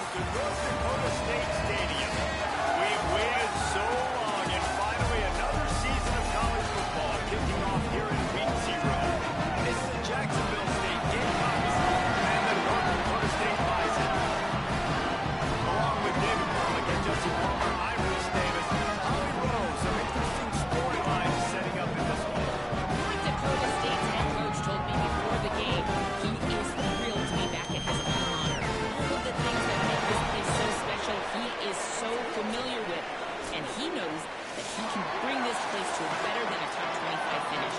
to North Dakota State Stadium. We've waited so long, and finally another season of college football kicking off here in Week 0. It's the Jacksonville State Gamecocks and the North Dakota State Bisons. Along with David Pollock and Jesse Palmer, I'm Reese Davis. Holly Rose, some interesting storylines setting up in this one. North Dakota State's head coach told me before the game he is thrilled to be back at his alma mater. All of the things that make this place so special he is so familiar with, and he knows that he can bring this place to better than a top 25 finish.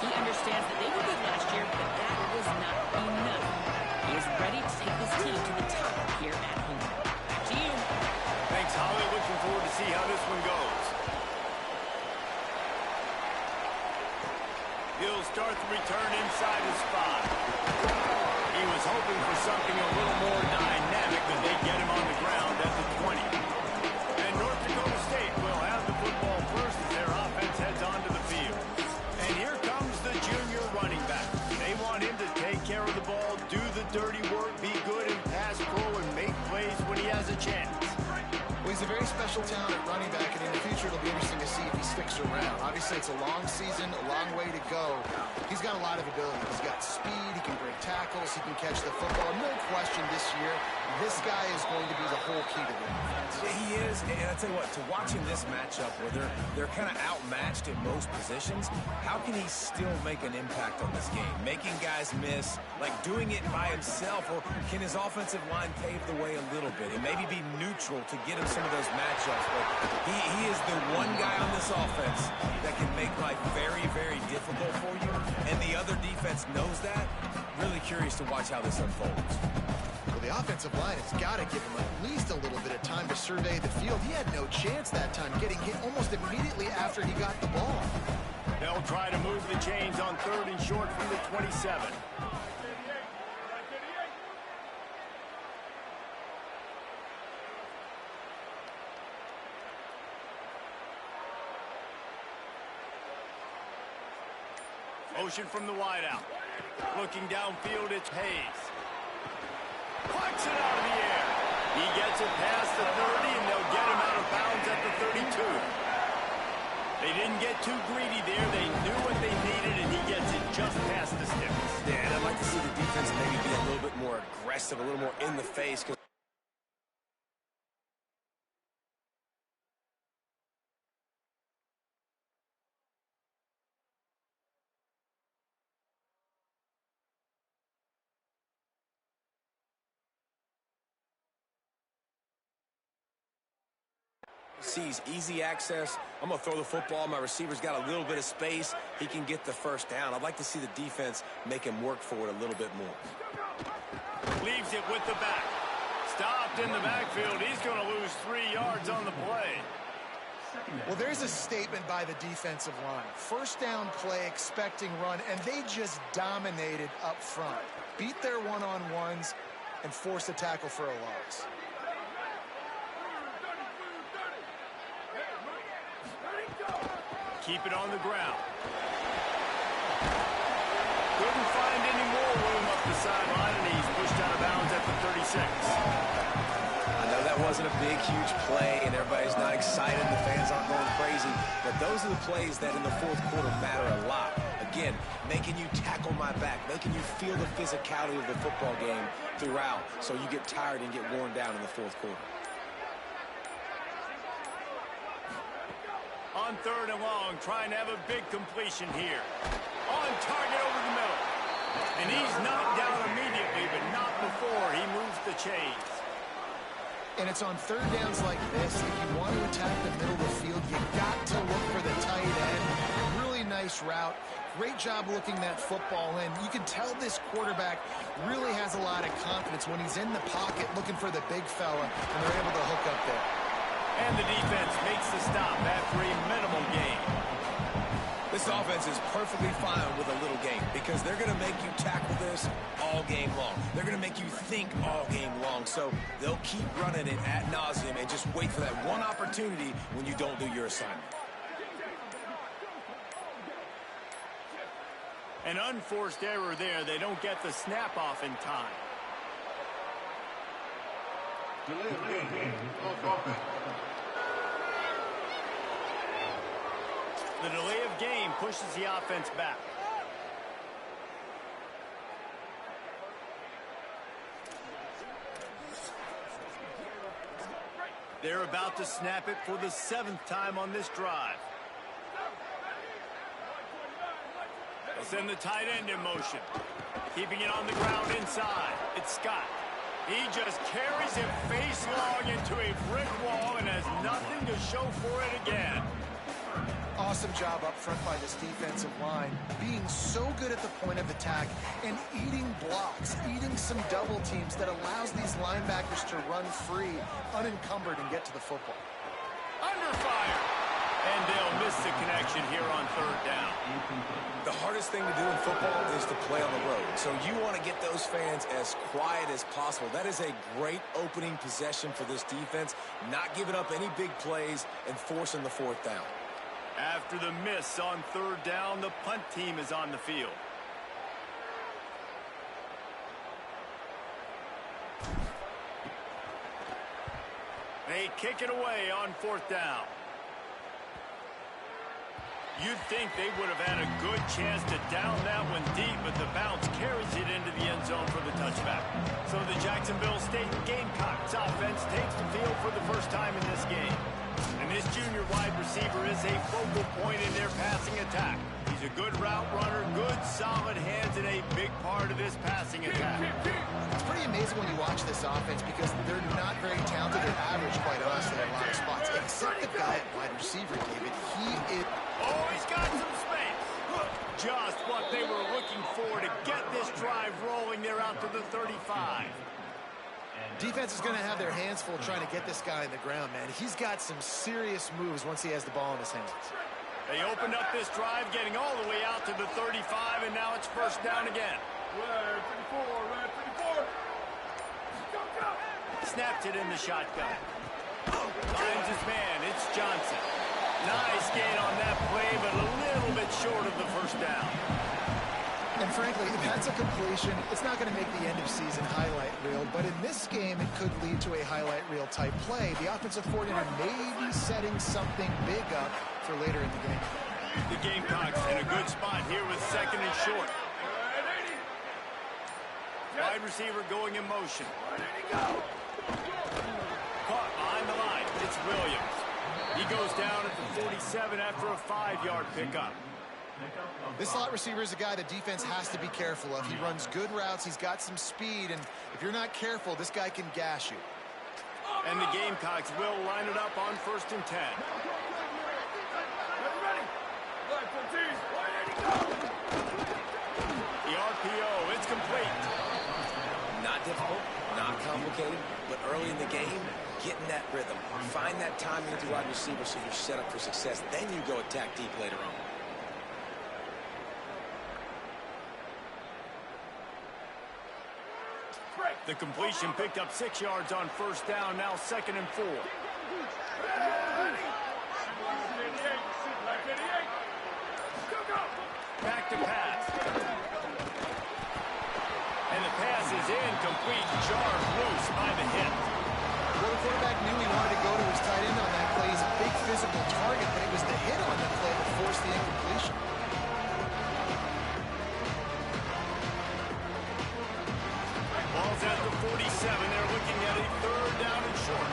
He understands that they were good last year, but that was not enough. He is ready to take this team to the top here at home. Back to you. Thanks, Holly. Looking forward to see how this one goes. He'll start the return inside his spot. He was hoping for something a little more dynamic, but they get him on the ground at the 20. And North Dakota State will have the football first as their offense heads onto the field. And here comes the junior running back. They want him to take care of the ball, do the dirty work, be good in pass pro, and make plays when he has a chance. Well, he's a very special talent at running back, and in the future it'll be interesting to see if he sticks around. Obviously, it's a long season, a long way to go. He's got a lot of ability. He's got speed, he can break tackles, he can catch the football. No question this year, this guy is going to be the whole key to the offense. He is, and I tell you what, to watching this matchup where they're kind of outmatched in most positions, how can he still make an impact on this game? Making guys miss, like doing it by himself, or can his offensive line pave the way a little bit and maybe be neutral to get him some of those matchups? But he is the one guy on this offense that can make life very, very difficult for you, and the other defense knows that. Really curious to watch how this unfolds. Well, the offensive line has got to give him at least a little bit of time to survey the field. He had no chance that time, getting hit almost immediately after he got the ball. They'll try to move the chains on 3rd and short from the 27. Motion from the wideout. Looking downfield, it's Hayes. Plucks it out of the air. He gets it past the 30, and they'll get him out of bounds at the 32. They didn't get too greedy there. They knew what they needed, and he gets it just past the sticks. Yeah, and I'd like to see the defense maybe be a little bit more aggressive, a little more in the face. Sees easy access. I'm going to throw the football. My receiver's got a little bit of space. He can get the first down. I'd like to see the defense make him work for it a little bit more. Leaves it with the back. Stopped in the backfield. He's going to lose 3 yards on the play. Well, there's a statement by the defensive line. First down play, expecting run, and they just dominated up front. Beat their one-on-ones and forced a tackle for a loss. Keep it on the ground. Couldn't find any more room up the sideline, and he's pushed out of bounds at the 36. I know that wasn't a big, huge play, and everybody's not excited, and the fans aren't going crazy, but those are the plays that in the fourth quarter matter a lot. Again, making you tackle my back, making you feel the physicality of the football game throughout, so you get tired and get worn down in the fourth quarter. On 3rd and long, trying to have a big completion here. On target over the middle. And he's knocked down immediately, but not before he moves the chains. And it's on 3rd downs like this, if you want to attack the middle of the field, you got to look for the tight end. Really nice route. Great job looking that football in. You can tell this quarterback really has a lot of confidence when he's in the pocket looking for the big fella, and they're able to hook up there. And the defense makes the stop after a minimal gain. This offense is perfectly fine with a little game because they're going to make you tackle this all game long. They're going to make you think all game long. So they'll keep running it ad nauseum and just wait for that one opportunity when you don't do your assignment. An unforced error there. They don't get the snap off in time. Delay of game. Offense. The delay of game pushes the offense back. They're about to snap it for the 7th time on this drive. They'll send the tight end in motion. Keeping it on the ground inside. It's Scott. He just carries it face long into a brick wall and has nothing to show for it again. Awesome job up front by this defensive line, being so good at the point of attack and eating blocks, eating some double teams that allows these linebackers to run free, unencumbered, and get to the football. Under fire. And they'll miss the connection here on 3rd down. The hardest thing to do in football is to play on the road. So you want to get those fans as quiet as possible. That is a great opening possession for this defense, not giving up any big plays and forcing the 4th down. After the miss on 3rd down, the punt team is on the field. They kick it away on 4th down. You'd think they would have had a good chance to down that one deep, but the bounce carries it into the end zone for the touchback. So the Jacksonville State Gamecocks offense takes the field for the first time in this game. And this junior wide receiver is a focal point in their passing attack. He's a good route runner, good solid hands, and a big part of this passing attack. It's pretty amazing when you watch this offense because they're not very talented. They're average, quite honestly, at a lot of spots. Except the guy at wide receiver, David. He is... Oh, he's got some space. Just what they were looking for to get this drive rolling. They're out to the 35. Defense is going to have their hands full trying to get this guy in the ground, man. He's got some serious moves once he has the ball in his hands. They opened up this drive, getting all the way out to the 35, and now it's 1st down again. Red 34. Snapped it in the shotgun. Finds his man. It's Johnson. Nice gain on that play, but a little bit short of the 1st down. And frankly, if that's a completion, it's not going to make the end-of-season highlight reel, but in this game, it could lead to a highlight reel type play. The offensive coordinator may be setting something big up for later in the game. The Gamecocks in a good spot here with 2nd and short. Wide receiver going in motion. Caught behind the line. It's Williams. He goes down at the 47 after a 5-yard pickup. This slot receiver is a guy the defense has to be careful of. He runs good routes. He's got some speed, and if you're not careful, this guy can gash you. And the Gamecocks will line it up on 1st and 10. The RPO, it's complete. Not difficult, not complicated, but early in the game, getting that rhythm. Find that timing with your wide receiver so you're set up for success. Then you go attack deep later on. The completion picked up 6 yards on 1st down, now 2nd and 4. Back to pass. And the pass is incomplete, jarred loose by the hit. Well, the quarterback knew he wanted to go to his tight end on that play. He's a big physical target, but it was the hit on the play that forced the incompletion. Ball's at the 47. They're looking at a 3rd down and short.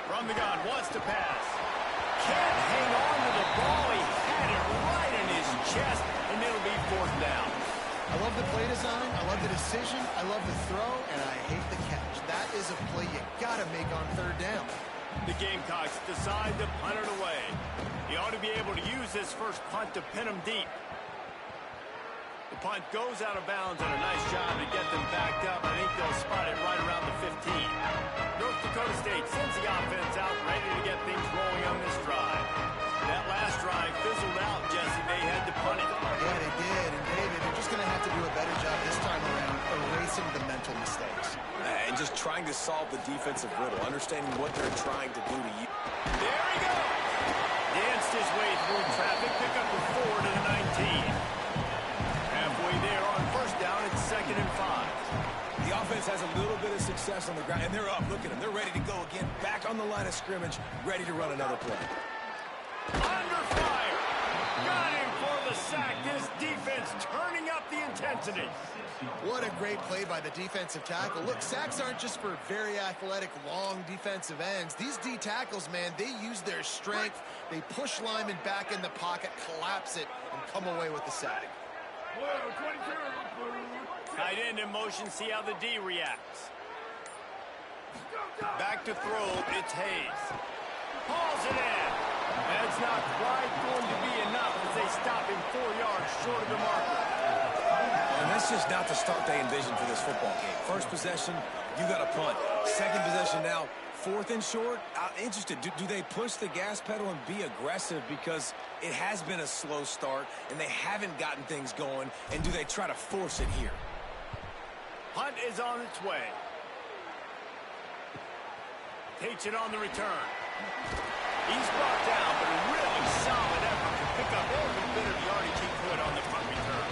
From the gun, wants to pass. Can't hang on to the ball. He had it right in his chest, and it'll be 4th down. I love the play design. I love the decision. I love the throw, and I hate the catch. That is a play you got to make on 3rd down. The Gamecocks decide to punt it away. He ought to be able to use this first punt to pin him deep. The punt goes out of bounds, and a nice job to get them backed up. I think they'll spot it right around the 15. North Dakota State sends the offense out, ready to get things rolling on this drive. That last drive fizzled out, Jesse. They had to punt it. Yeah, they did. And David, they're just going to have to do a better job this time around erasing the mental mistakes. And just trying to solve the defensive riddle, understanding what they're trying to do to you. There he goes. Danced his way through traffic, pick up the 4 to the 19. Halfway there on 1st down, it's 2nd and 5. press on the ground, and they're up. Look at them. They're ready to go again. Back on the line of scrimmage, ready to run another play. Under fire. Got him for the sack. This defense turning up the intensity. What a great play by the defensive tackle. Look, sacks aren't just for very athletic, long defensive ends. These D tackles, man, they use their strength. They push linemen back in the pocket, collapse it, and come away with the sack. Tight end in motion, see how the D reacts. Back to throw, it's Hayes. Hauls it in. That's not quite going to be enough as they stop him 4 yards short of the marker. And that's just not the start they envisioned for this football game. First possession, you got a punt. Second possession now, 4th and short. I'm interested. Do they push the gas pedal and be aggressive because it has been a slow start and they haven't gotten things going? And do they try to force it here? Hunt is on its way. Takes it on the return. He's brought down, but a really solid effort to pick up every bit of yardage he could on the punt return.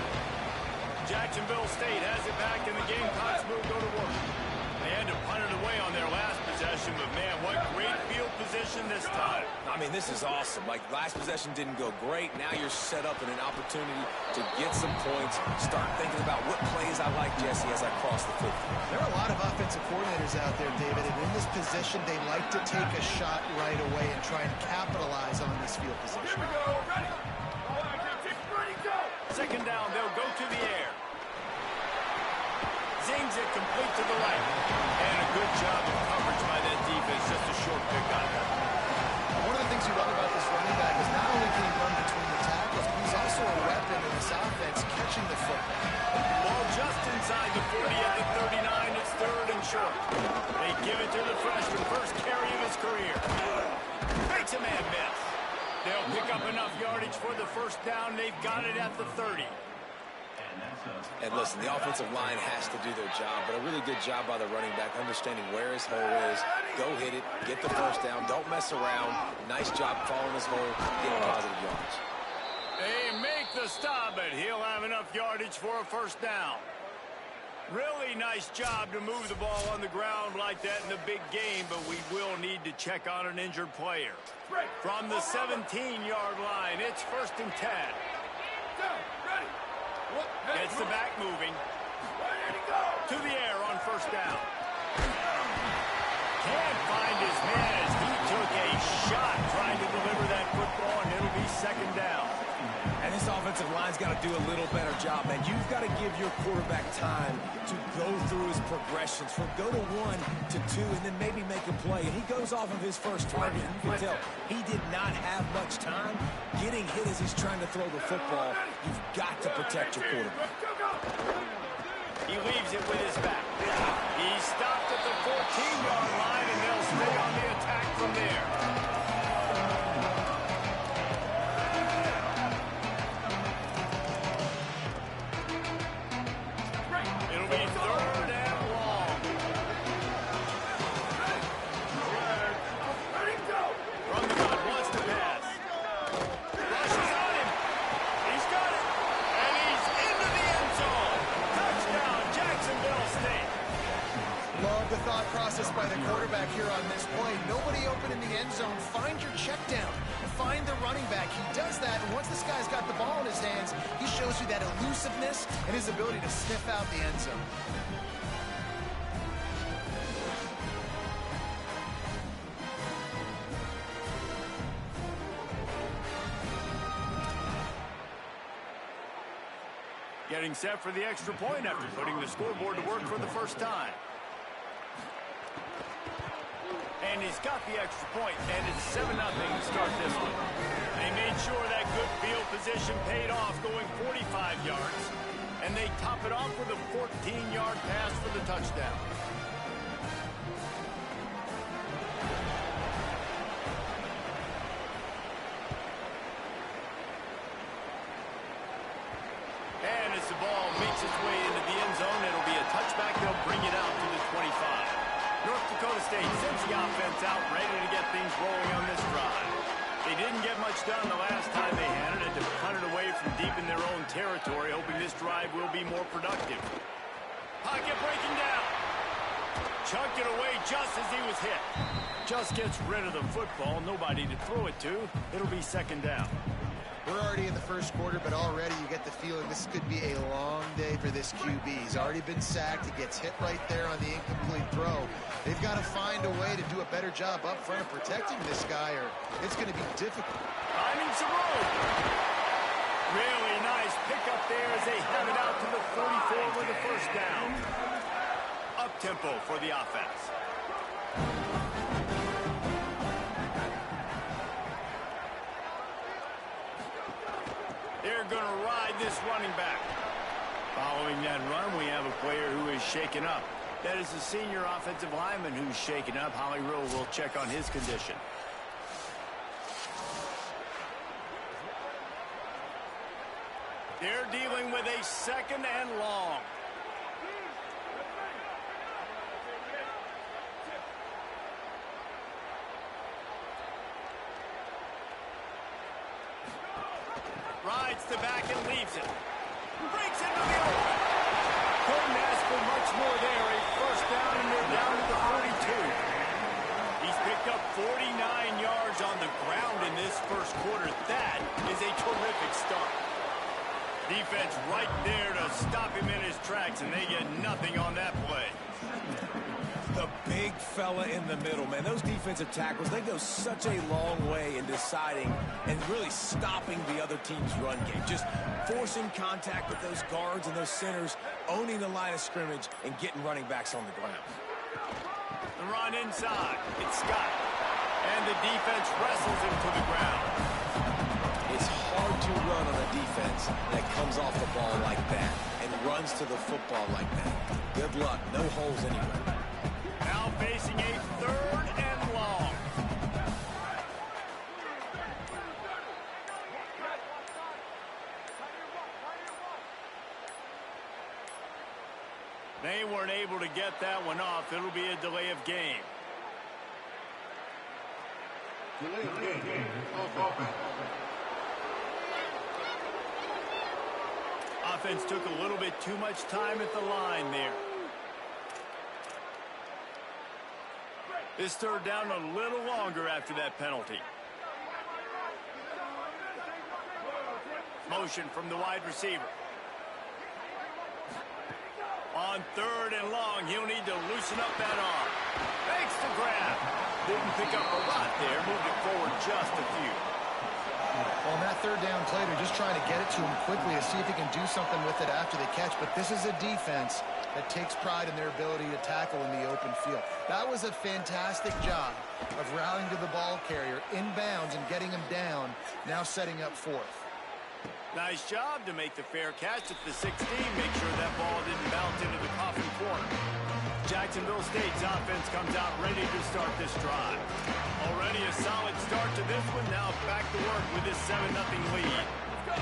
Jacksonville State has it back, and the Gamecocks will go to work. They had to punt it away on their last possession, but man, what great field position this time. I mean, this is awesome. Like, last possession didn't go great. Now you're set up in an opportunity to get some points. Start thinking about what plays I like, Jesse, as I cross the field. There are a lot of offensive coordinators out there, David, and in this position, they like to take a shot right away and try and capitalize on this field position. Here we go. Ready. All right, ready, go. Second down, they'll go to the air. Zings it complete to the right. And a good job of coverage by that defense. Just a short pick on that. One of the things you love about this running back is not only can he run between the tackles, but he's also a weapon in this offense catching the football. Ball just inside the 40 at the 39. It's 3rd and short. They give it to the freshman. First carry of his career. Makes a man miss. They'll pick up enough yardage for the first down. They've got it at the 30. And listen, the offensive line has to do their job, but a really good job by the running back, understanding where his hole is. Go hit it, get the first down, don't mess around. Nice job following his hole, getting positive yards. They make the stop, but he'll have enough yardage for a first down. Really nice job to move the ball on the ground like that in the big game, but we will need to check on an injured player. From the 17-yard line, it's 1st and 10. Gets the back moving. To the air on first down. Can't find his man as he took a shot trying to deliver that football, and it'll be 2nd down. And this offensive line's got to do a little better job, man. You've got to give your quarterback time to go through his progressions from go to 1 to 2 and then maybe make a play. And he goes off of his first target. You can tell he did not have much time getting hit as he's trying to throw the football. You've got to protect your quarterback. He leaves it with his back. He stopped at the 14-yard line, and they'll stay on the attack from there. It'll be 3rd and long. From the gun, wants to pass. Rushes on him. He's got it. And he's into the end zone. Touchdown, Jacksonville State. Love the thought process by the quarterback here on this play. Nobody open in the end zone. Find your check down. Find the running back. He does that, and once this guy's got the ball in his hands, he shows you that elusiveness and his ability to sniff out the end zone. Getting set for the extra point after putting the scoreboard to work for the first time. And he's got the extra point, and it's 7-0 to start this one. They made sure that good field position paid off, going 45 yards. And they top it off with a 14-yard pass for the touchdown. And as the ball makes its way into the end zone, it'll be a touchback. They'll bring it out to the 25. North Dakota State sends the offense out, ready to get things rolling on this drive. They didn't get much done the last time they had it, and to punt it away from deep in their own territory, hoping this drive will be more productive. Pocket breaking down. Chucked it away just as he was hit. Just gets rid of the football. Nobody to throw it to. It'll be second down. We're already in the first quarter, but already you get the feeling this could be a long day for this QB. He's already been sacked. He gets hit right there on the incomplete throw. They've got to find a way to do a better job up front of protecting this guy, or it's going to be difficult. Finding some room. Really nice pickup there as they have it out to the 44 with the first down. Up-tempo for the offense. They're going to ride this running back. Following that run, we have a player who is shaken up. That is the senior offensive lineman who's shaken up. Holly Rowe will check on his condition. They're dealing with a second and long. Rides the back and leaves it. Breaks into the open. Couldn't ask for much more there. A first down, and they're down to the 42. He's picked up 49 yards on the ground in this first quarter. That is a terrific start. Defense right there to stop him in his tracks, and they get nothing on that play. The big fella in the middle, man. Those defensive tackles, they go such a long way in deciding and really stopping the other team's run game. Just forcing contact with those guards and those centers, owning the line of scrimmage, and getting running backs on the ground. The run inside. It's Scott. And the defense wrestles him to the ground. It's hard to run on a defense that comes off the ball like that and runs to the football like that. Good luck. No holes anywhere. Now facing a third and long. They weren't able to get that one off. It'll be a delay of game. Delay of game. Offense took a little bit too much time at the line there. This third down a little longer after that penalty. Motion from the wide receiver. On third and long, he'll need to loosen up that arm. Makes the grab. Didn't pick up a lot there. Moved it forward just a few. On that third down play, they're just trying to get it to him quickly to see if he can do something with it after the catch. But this is a defense that takes pride in their ability to tackle in the open field. That was a fantastic job of rallying to the ball carrier inbounds and getting him down, now setting up fourth. Nice job to make the fair catch at the 16. Make sure that ball didn't bounce into the coffin corner. Jacksonville State's offense comes out ready to start this drive. Already a solid start to this one. Now back to work with this 7-0 lead.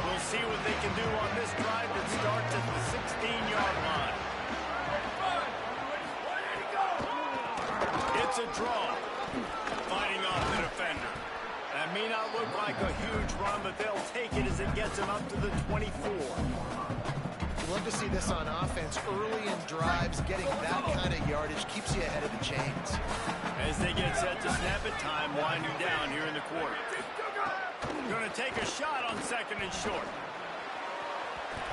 We'll see what they can do on this drive that starts at the 16-yard line. It's a draw. Fighting off the defender. That may not look like a huge run, but they'll take it as it gets them up to the 24. You'd love to see this on offense. Early in drives, getting that kind of yardage keeps you ahead of the chains. As they get set to snap it, time winding down here in the quarter. Going to take a shot on second and short.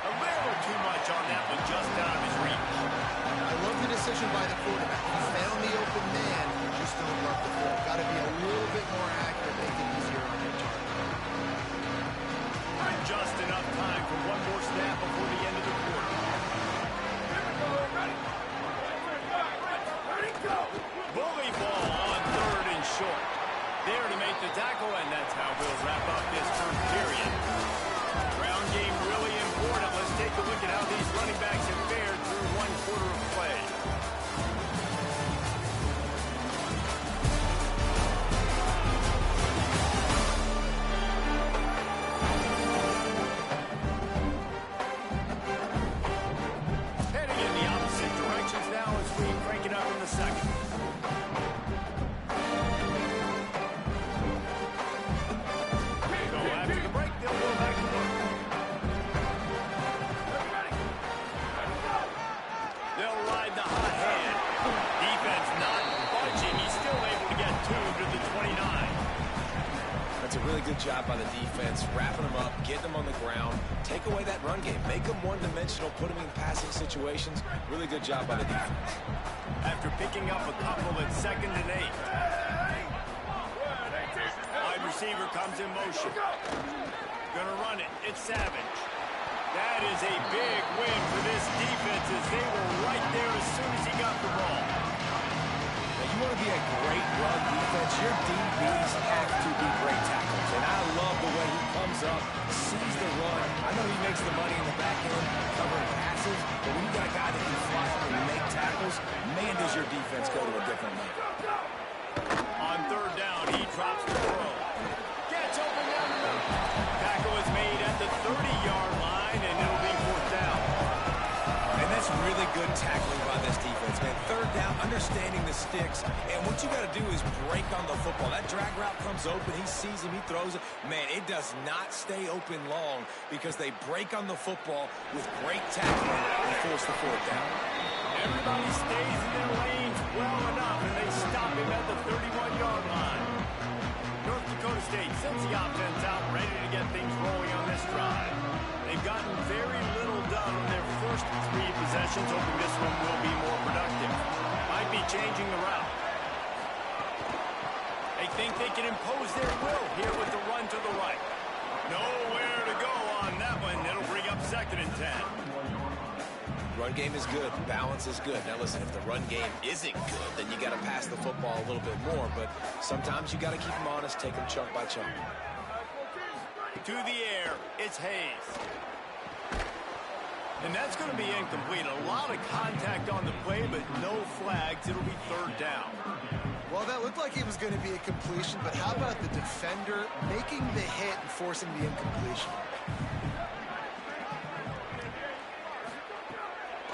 A little too much on that one, just out of his reach. I love the decision by the quarterback. He found the open man, just don't love the throw. Got to be a little bit more accurate, make it easier on your target. Just enough time for one more snap before the end of the quarter. Bully ball on third and short. There to make the tackle, and that's how we'll wrap up this first period. Ground game really important. Let's take a look at how these running backs have fared through one quarter of play. Heading in the opposite directions now as we crank it up in the second. job by the defense, wrapping them up, getting them on the ground, take away that run game, make them one-dimensional, put them in passing situations. Really good job by the defense. After picking up a couple at 2nd and 8. Wide receiver comes in motion. Gonna run it. It's Savage. That is a big win for this defense as they were right there as soon as he got the ball. Now, you want to be a great run defense, your DBs have to be great tackles. And I love the way he comes up, sees the run. I know he makes the money in the back end covering passes, but when you got a guy that can fly and make tackles, man, does your defense go to a different level. On 3rd down, he drops the throw. Gets open down the middle. Tackle is made at the 30-yard line, and it'll be 4th down. And that's really good tackling by this defense, man. 3rd down, understanding the sticks, and what you got to do is break on the football. That drag route comes open, he sees him, he throws it. Man, it does not stay open long because they break on the football with great tackling and force the 4th down. Everybody stays in their lanes well enough, and they stop him at the 31-yard line. North Dakota State sends the offense out, ready to get things rolling on this drive. They've gotten very little done on their first 3 possessions, hoping this one will be more productive. Might be changing the route. They think they can impose their will here with the run to the right. Nowhere to go on that one. It'll bring up 2nd and 10. Run game is good. Balance is good. Now, listen, if the run game isn't good, then you got to pass the football a little bit more. But sometimes you got to keep them honest, take them chunk by chunk. To the air, it's Hayes. And that's going to be incomplete. A lot of contact on the play, but no flags. It'll be 3rd down. Well, that looked like it was going to be a completion, but how about the defender making the hit and forcing the incompletion?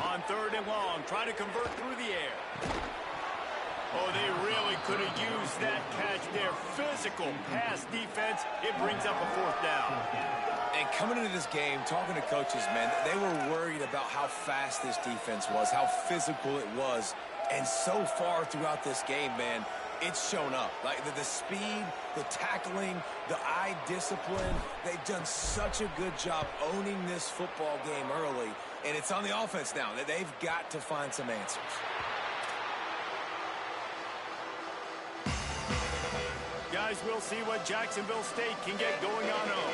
On 3rd and long, trying to convert through the air. Oh, they really could have used that catch there. Physical pass defense. It brings up a 4th down. And coming into this game, talking to coaches, man, they were worried about how fast this defense was, how physical it was. And so far throughout this game, man, it's shown up. Like the speed, the tackling, the eye discipline. They've done such a good job owning this football game early. And it's on the offense now. They've got to find some answers. Guys, we'll see what Jacksonville State can get going on home.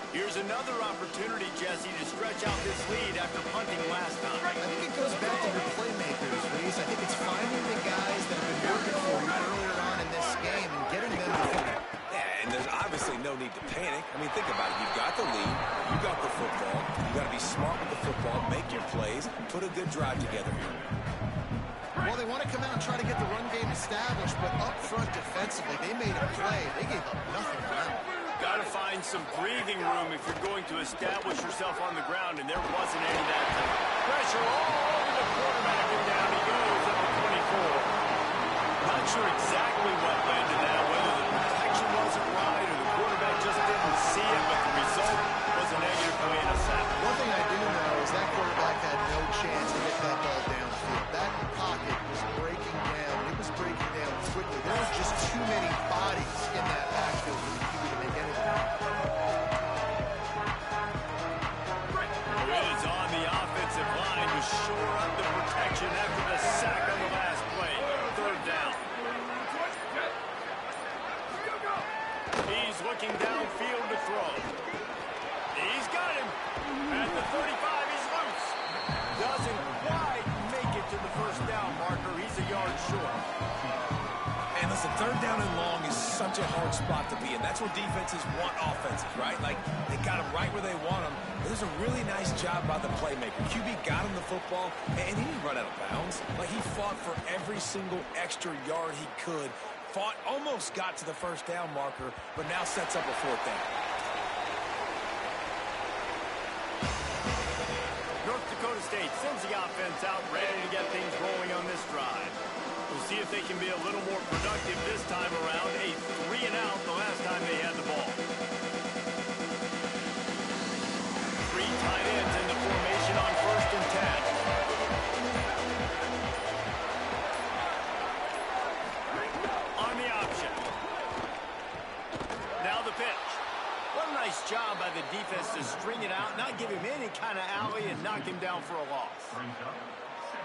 Here's another opportunity, Jesse, to stretch out this lead after punting last time. I think it goes back to your playmakers, Reese. I think it's finding the guys that have been working for you earlier on in this game and getting them to finish. Yeah, and there's obviously no need to panic. I mean, think about it. You've got the lead. You got the football. You got to be smart with the football, make your plays, put a good drive together here. Well, they want to come out and try to get the run game established, but up front defensively, they made a play. They gave up nothing around. Got to find some breathing room if you're going to establish yourself on the ground, and there wasn't any that time. Pressure all over the quarterback, and down he goes at the 24. Not sure exactly what led to that, whether the protection wasn't right or the quarterback just didn't see it, but the result was a negative play and a sack. One thing I do know is that quarterback had no chance to get that ball downfield. That pocket was breaking down. It was breaking down quickly. There was just too many bodies in that backfield for the QB to make anything. It is on the offensive line to shore up the protection after the sack on the last play. 3rd down. He's looking downfield to throw. He's got him. At the 35, he's loose. Doesn't quite make it to the 1st down marker. He's a yard short. And listen, 3rd down and long is such a hard spot to be in. That's where defenses want offenses, right? Like, they got them right where they want them. There's a really nice job by the playmaker. QB got him the football, and he didn't run out of bounds. Like, he fought for every single extra yard he could. Fought, almost got to the 1st down marker, but now sets up a 4th down. North Dakota State sends the offense out, ready to get things rolling on this drive. We'll see if they can be a little more productive this time around. A 3-and-out the last time they had the ball. 3 tight ends in the formation on 1st and 10. On the option. Now the pitch. out, not give him any kind of alley, and knock him down for a loss.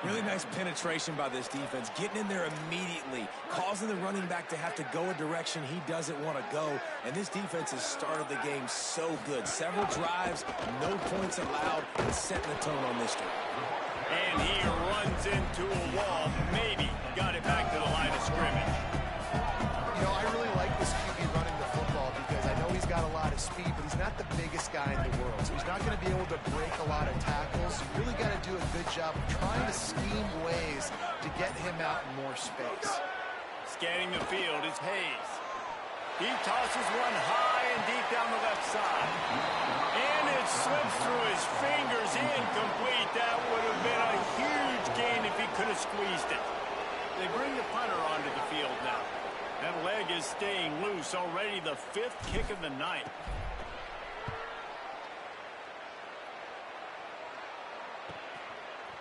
Really nice penetration by this defense, getting in there immediately, causing the running back to have to go a direction he doesn't want to go. And this defense has started the game so good. Several drives, no points allowed, and setting the tone on this drive. And he runs into a wall, maybe got it back to the line of scrimmage. You know, I really like this QB running the football because I know he's got a lot of speed, but he's not the biggest guy in the world. So he's not going to be able to break a lot of tackles. You really got to do a good job of trying to scheme ways to get him out in more space. Scanning the field is Hayes. He tosses one high and deep down the left side. And it slips through his fingers, incomplete. That would have been a huge gain if he could have squeezed it. They bring the punter onto the field now. That leg is staying loose, already the 5th kick of the night.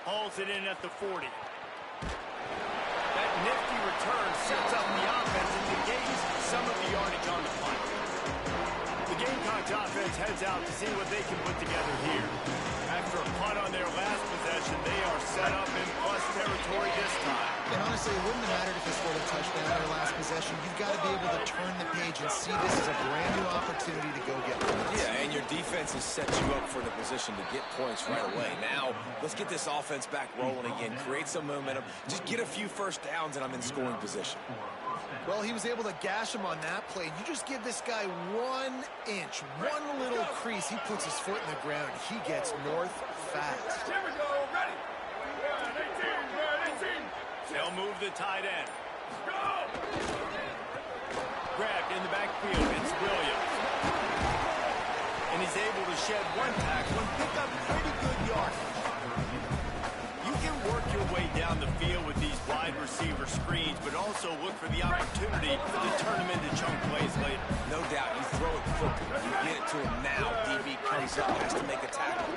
Hauls it in at the 40. That nifty return sets up the offense and negates some of the yardage on the punt. The Gamecocks offense heads out to see what they can put together here. After a punt on their last possession, they are set up in plus territory this time. And honestly, it wouldn't have mattered if they scored a touchdown on their last possession. You've got to be able to turn the page and see this as a brand new opportunity to go get points. Yeah, and your defense has set you up for the position to get points right away. Now, let's get this offense back rolling again, create some momentum, just get a few first downs, and I'm in scoring position. Well, he was able to gash him on that play. You just give this guy 1 inch, one little crease. He puts his foot in the ground. He gets north fast. Here we go. Ready. 18. They'll move the tight end. Go. Grabbed in the backfield. It's Williams. And he's able to shed one tackle and pick up pretty good yardage. You can work your way down the field with these wide receiver screens, but also look for the opportunity to turn them into chunk plays later. No doubt, you throw it quickly. You get it to him now. DB comes up, has to make a tackle.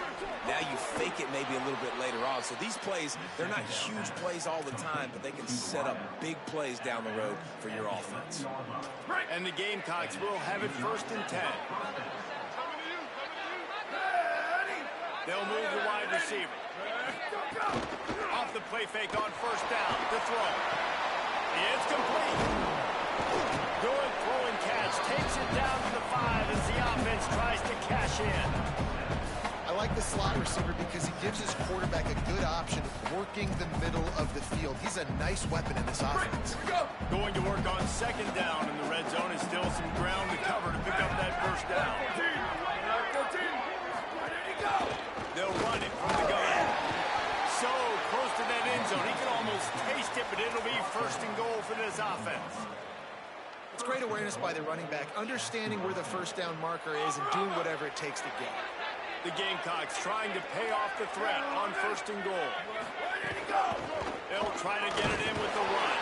Now you fake it maybe a little bit later on. So these plays, they're not huge plays all the time, but they can set up big plays down the road for your offense. And the Gamecocks will have it 1st and 10. They'll move the wide receiver. Off the play fake on 1st down. The throw. It's complete. Good throw and catch. Takes it down to the 5 as the offense tries to cash in. I like the slot receiver because he gives his quarterback a good option working the middle of the field. He's a nice weapon in this offense. Going to work on 2nd down, and the red zone is still some ground to cover to pick up that 1st down. 14. Ready to go. They'll run it from the gun. So close to that end zone, he can almost taste it, but it'll be 1st and goal for this offense. It's great awareness by the running back, understanding where the 1st down marker is and doing whatever it takes to get it. The Gamecocks trying to pay off the threat on 1st and goal. They'll try to get it in with the run.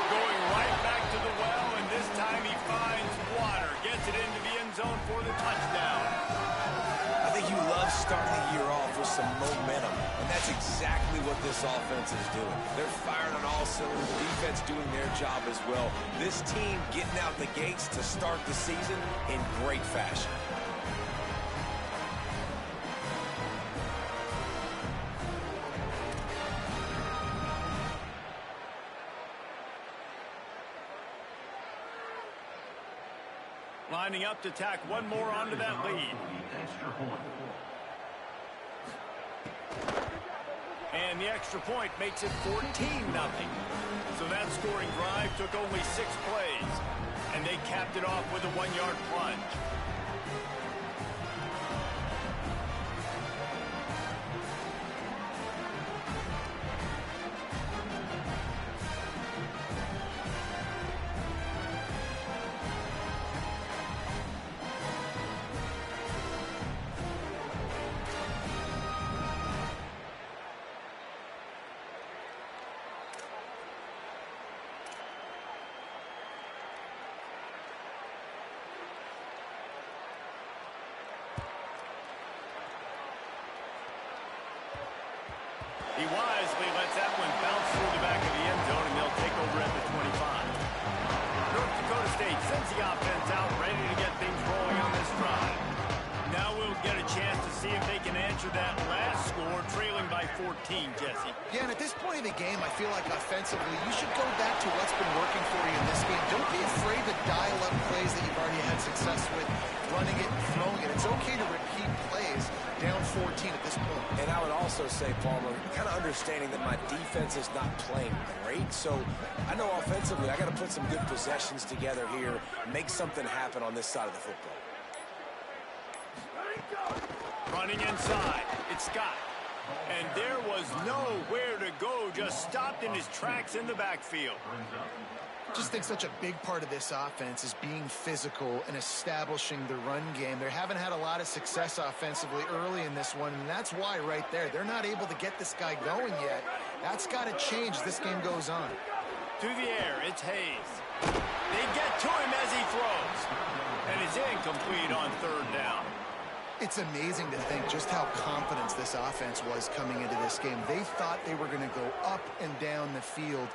Going right back to the well, and this time he finds water. Gets it into the end zone for the touchdown. I think you love starting the year off with some momentum, and that's exactly what this offense is doing. They're firing on all cylinders, the defense doing their job as well. This team getting out the gates to start the season in great fashion. Lining up to tack one more onto that lead. And the extra point makes it 14-0. So that scoring drive took only 6 plays. And they capped it off with a 1-yard plunge. He wisely lets that one bounce through the back of the end zone, and they'll take over at the 25. North Dakota State sends the offense out, ready to get things rolling on this drive. Now we'll get a chance to see if they can answer that last score, trailing by 14, Jesse. Yeah, and at this point in the game, I feel like offensively, you should go back to what's been working for you in this game. Don't be afraid to dial up plays that you've already had success with, running it and throwing it. It's okay to repeat plays down 14 at this point. And I would also say, Palmer, kind of understanding that my defense is not playing great, so I know offensively I got to put some good possessions together here, make something happen on this side of the football. Running inside, it's Scott. And there was nowhere to go, just stopped in his tracks in the backfield. Just think such a big part of this offense is being physical and establishing the run game. They haven't had a lot of success offensively early in this one, and that's why right there, they're not able to get this guy going yet. That's got to change as this game goes on. To the air, it's Hayes. They get to him as he throws. And it's incomplete on third down. It's amazing to think just how confident this offense was coming into this game. They thought they were going to go up and down the field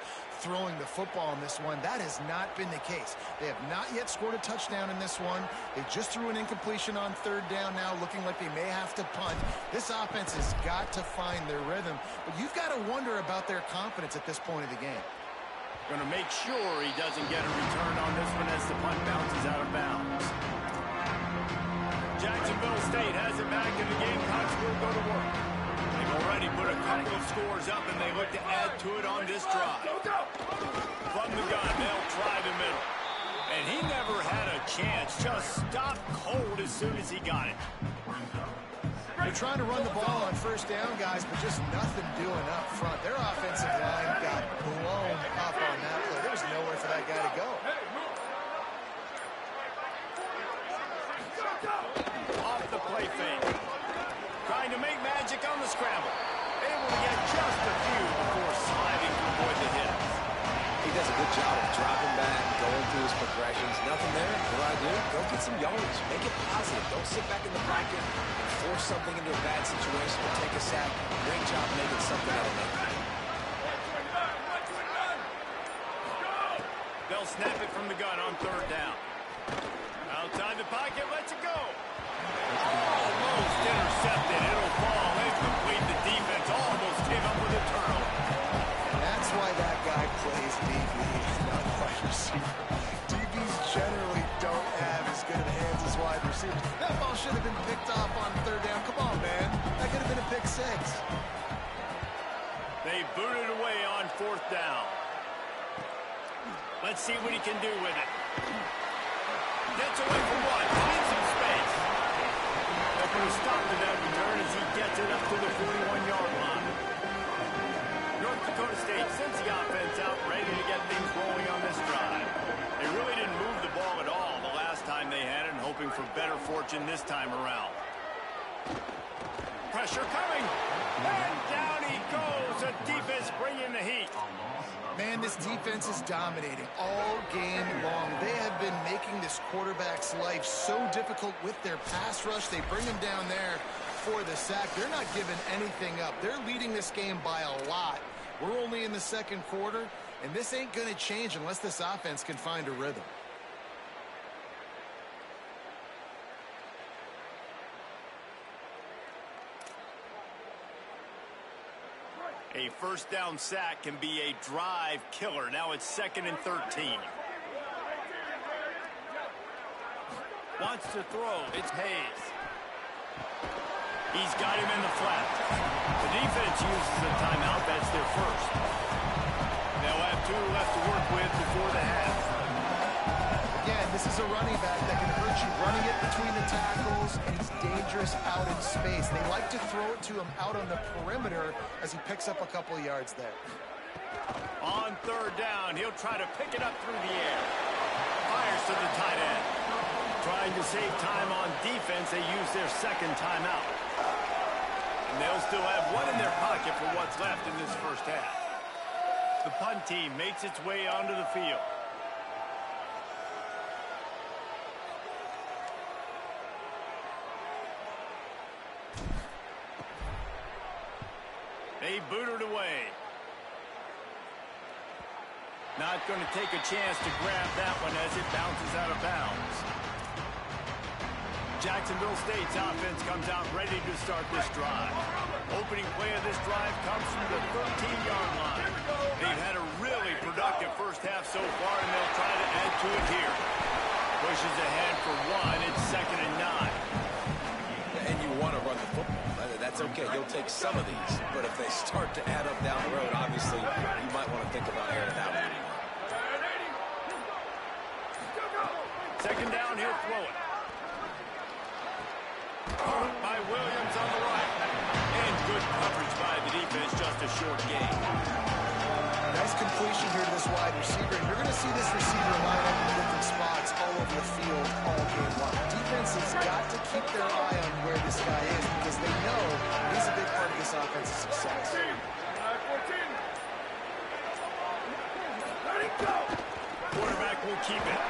throwing the football in this one. That has not been the case. They have not yet scored a touchdown in this one. They just threw an incompletion on third down now, looking like they may have to punt. This offense has got to find their rhythm, but you've got to wonder about their confidence at this point of the game. Going to make sure he doesn't get a return on this one as the punt bounces out of bounds. Jacksonville State has it back, and the Gamecocks will go to work. They've already put a couple of scores up, and they look to add to it on this drive. From the gun, they'll try the middle. And he never had a chance, just stopped cold as soon as he got it. They're trying to run the ball on first down, guys, but just nothing doing up front. Their offensive line got blown up on that play. There was nowhere for that guy to go. Off the play fake. Trying to make magic on the scramble. Able to get just a few before sliding to avoid the hit. He does a good job of dropping back, going through his progressions. Nothing there. What do I do? Go get some yardage. Make it positive. Don't sit back in the pocket and force something into a bad situation or take a sack. Great job making something out of that. They'll snap it from the gun on third down. Outside the pocket, lets it go. Almost intercepted. It'll fall incomplete. The defense almost came up with a turnover. That's why that guy plays DB, not wide receiver. DBs generally don't have as good of hands as wide receivers. That ball should have been picked off on third down. Come on, man. That could have been a pick six. They booted away on fourth down. Let's see what he can do with it. Gets away from one. Needs some space. They're going to stop the that return as he gets it up to the 41-yard line. North Dakota State sends the offense out, ready to get things rolling on this drive. They really didn't move the ball at all the last time they had it, and hoping for better fortune this time around. Pressure coming. And down he goes. The defense bringing the heat. Man, this defense is dominating all game long. They have been making this quarterback's life so difficult with their pass rush. They bring him down there for the sack. They're not giving anything up. They're leading this game by a lot. We're only in the second quarter, and this ain't going to change unless this offense can find a rhythm. A first down sack can be a drive killer. Now it's 2nd and 13. Wants to throw. It's Hayes. He's got him in the flat. The defense uses a timeout. That's their first. They'll have 2 left to work with before the half. Again, this is a running back that can hurt you running it between the tackles, and he's dangerous out in space. They like to throw it to him out on the perimeter as he picks up a couple of yards there. On third down, he'll try to pick it up through the air. Fires to the tight end. Trying to save time on defense, they use their second timeout. And they'll still have one in their pocket for what's left in this first half. The punt team makes its way onto the field. They booted away. Not going to take a chance to grab that one as it bounces out of bounds. Jacksonville State's offense comes out ready to start this drive. Opening play of this drive comes from the 13-yard line. They've had a really productive first half so far, and they'll try to add to it here. Pushes ahead for one. It's 2nd and 9. And you want to run the football. That's okay. You'll take some of these. But if they start to add up down the road, obviously, you might want to think about airing it out. 2nd down, he'll throw it. By Williams on the right. And good coverage by the defense, just a short gain. Nice completion here to this wide receiver. And you're going to see this receiver line up in different spots all over the field all game long. Defense has got to keep their eye on where this guy is because they know he's a big part of this offense's success. 14. Let it go. Quarterback will keep it.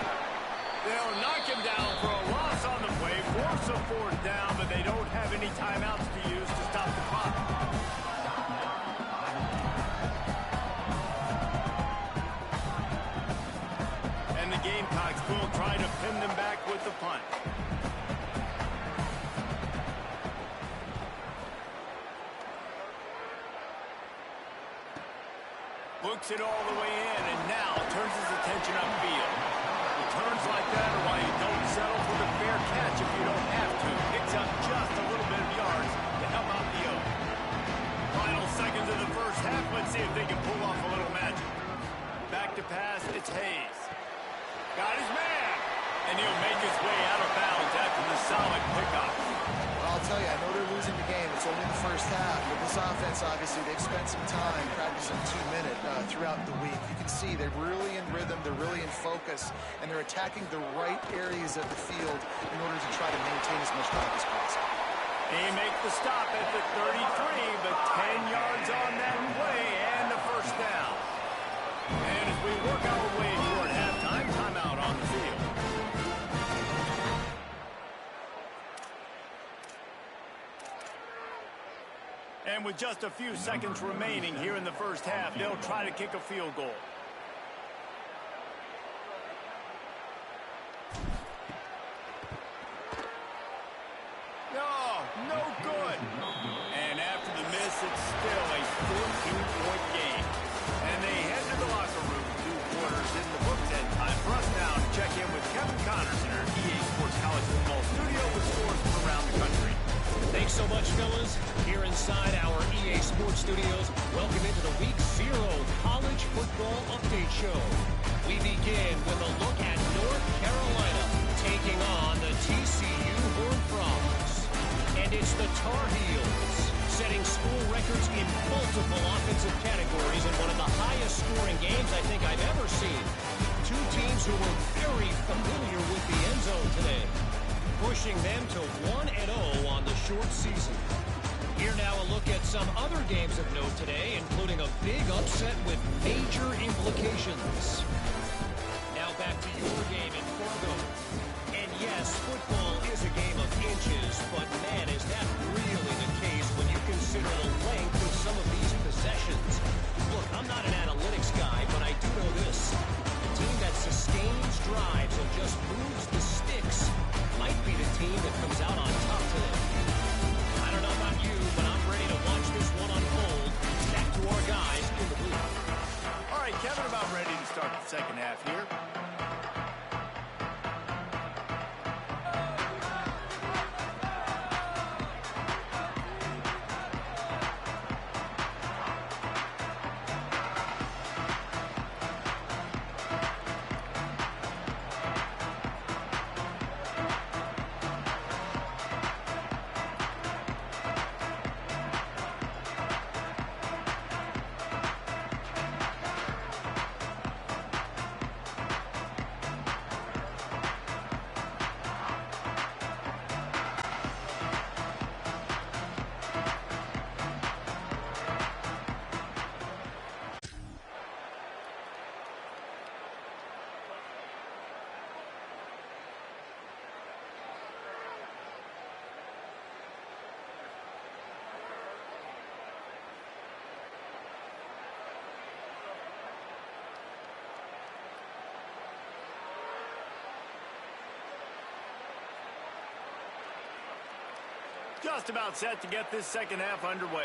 They'll knock him down for a loss on the play, force a 4th down, but they don't have any timeouts to use to stop the clock. And the Gamecocks will try to pin them back with the punt. Looks it all the way in, and now turns his attention upfield. Turns like that are why you don't settle for the fair catch if you don't have to. Picks up just a little bit of yards to help out the Oak. Final seconds of the first half. Let's see if they can pull off a little magic. Back to pass, it's Hayes. Got his man. And he'll make his way out of bounds after the solid pickup. Well, I'll tell you, I know they're losing the game. It's only the first half. But this offense, obviously, they've spent some time practicing 2-minute throughout the week. You can see they're really in rhythm. They're really in focus. And they're attacking the right areas of the field in order to try to maintain as much drive as possible. They make the stop at the 33, but 10 yards on that play and the first down. And as we work our way toward halftime, timeout on the field. And with just a few seconds remaining here in the first half, they'll try to kick a field goal. No good. And after the miss, it's still a 14-point game. And they head to the locker room. 2 quarters in the books, and time for us now to check in with Kevin Connors in our EA Sports College Football Studio with scores from around the country. Thanks so much, fellas. Here inside our EA Sports Studios, welcome into the Week 0 College Football Update Show. We begin with a look at North Carolina taking on the TCU Horned Frogs. And it's the Tar Heels setting school records in multiple offensive categories in one of the highest scoring games I think I've ever seen. 2 teams who were very familiar with the end zone today, pushing them to 1-0 on the short season. Here now a look at some other games of note today, including a big upset with major implications. Now back to your game in Fargo. And yes, football is a game of inches, but man, is that really the case when you consider the length of some of these possessions. Look, I'm not an analytics guy, but I do know this. The team that sustains drives and just moves the sticks might be the team that comes out on top today. I don't know about you, but I'm ready to watch this one unfold. Back to our guys in the booth. All right, Kevin, about ready to start the second half here. just about set to get this second half underway.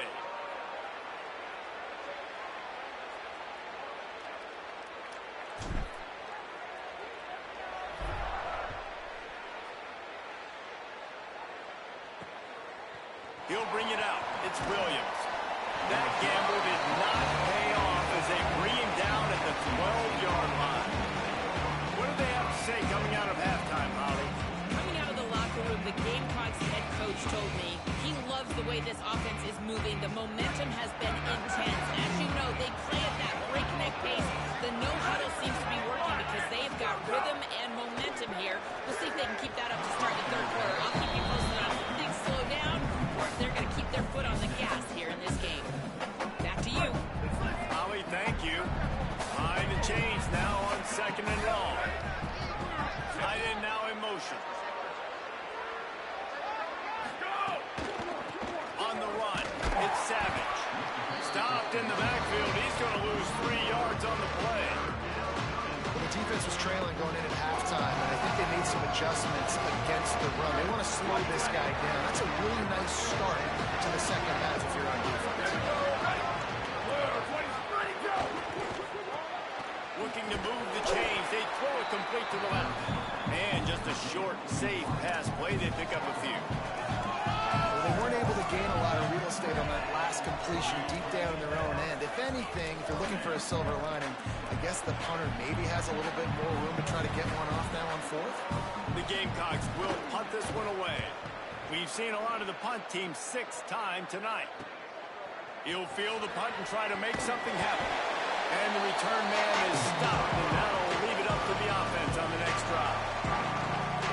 He'll bring it out. It's Williams. That gamble did not pay off as they bring him down at the 12-yard line. What do they have to say coming out of halftime, Holly? Coming out of the locker room, the Gamecocks head coach told me he loves the way this offense is moving. The momentum has been intense. As you know, they play at that breakneck pace. The no-huddle seems to be working because they've got rhythm and momentum here. We'll see if they can keep that up to start the third quarter. I'll keep you posted on if things slow down or if they're going to keep their foot on the gas here in this game. Back to you. Holly, thank you. Behind the chains now on second and long. Tight end now in motion. On the run, it's Savage. Stopped in the backfield. He's going to lose 3 yards on the play. The defense was trailing going in at halftime, and I think they made some adjustments against the run. They want to slow this guy down. That's a really nice start to the second half if you're on defense. Looking to move the chains. They throw it complete to the left. And just a short, safe pass play. They pick up a few. Well, they weren't able to gain a lot of real estate on that last completion deep down in their own end. If anything, if they're looking for a silver lining, I guess the punter maybe has a little bit more room to try to get one off now on fourth. The Gamecocks will punt this one away. We've seen a lot of the punt team 6 times tonight. He'll field the punt and try to make something happen. And the return man is stopped, and that'll leave it up to the offense on the next drive.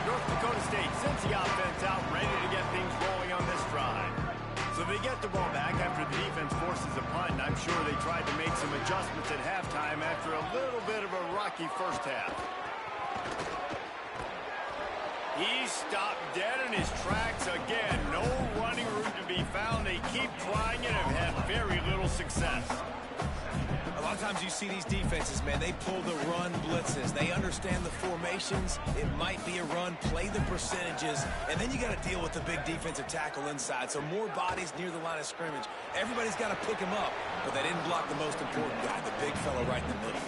North Dakota State sends the offense out, ready to get things rolling on this drive. So they get the ball back after the defense forces a punt, and I'm sure they tried to make some adjustments at halftime after a little bit of a rocky first half. He stopped dead in his tracks again. No running room to be found. They keep trying it and have very little success. A lot of times you see these defenses, man, they pull the run blitzes. They understand the formations. It might be a run, play the percentages, and then you got to deal with the big defensive tackle inside. So more bodies near the line of scrimmage. Everybody's got to pick him up, but they didn't block the most important guy, the big fella right in the middle.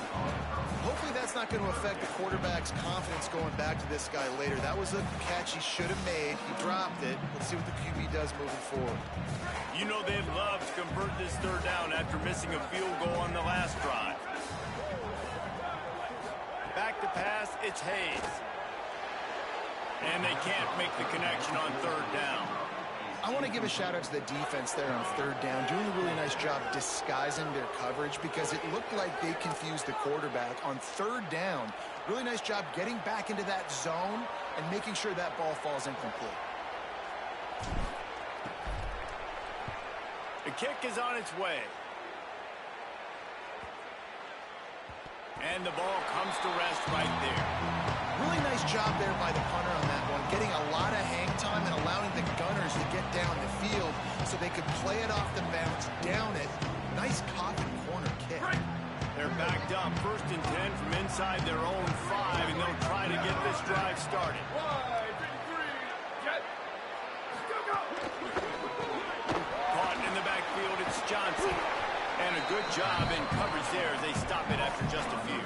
Hopefully that's not going to affect the quarterback's confidence going back to this guy later. That was a catch he should have made. He dropped it. Let's see what the QB does moving forward. You know they'd love to convert this third down after missing a field goal on the last drive. Back to pass, it's Hayes. And they can't make the connection on third down. I want to give a shout out to the defense there on third down, doing a really nice job disguising their coverage because it looked like they confused the quarterback on third down. Really nice job getting back into that zone and making sure that ball falls incomplete. The kick is on its way. And the ball comes to rest right there. Really nice job there by the punter on that one, getting a lot of hang time and allowing the gunners to get down the field so they could play it off the bounce, down it. Nice coffin corner kick. They're backed up, 1st and 10 from inside their own 5, and they'll try to get this drive started. Caught in the backfield, it's Johnson. And a good job in coverage there as they stop it after just a few.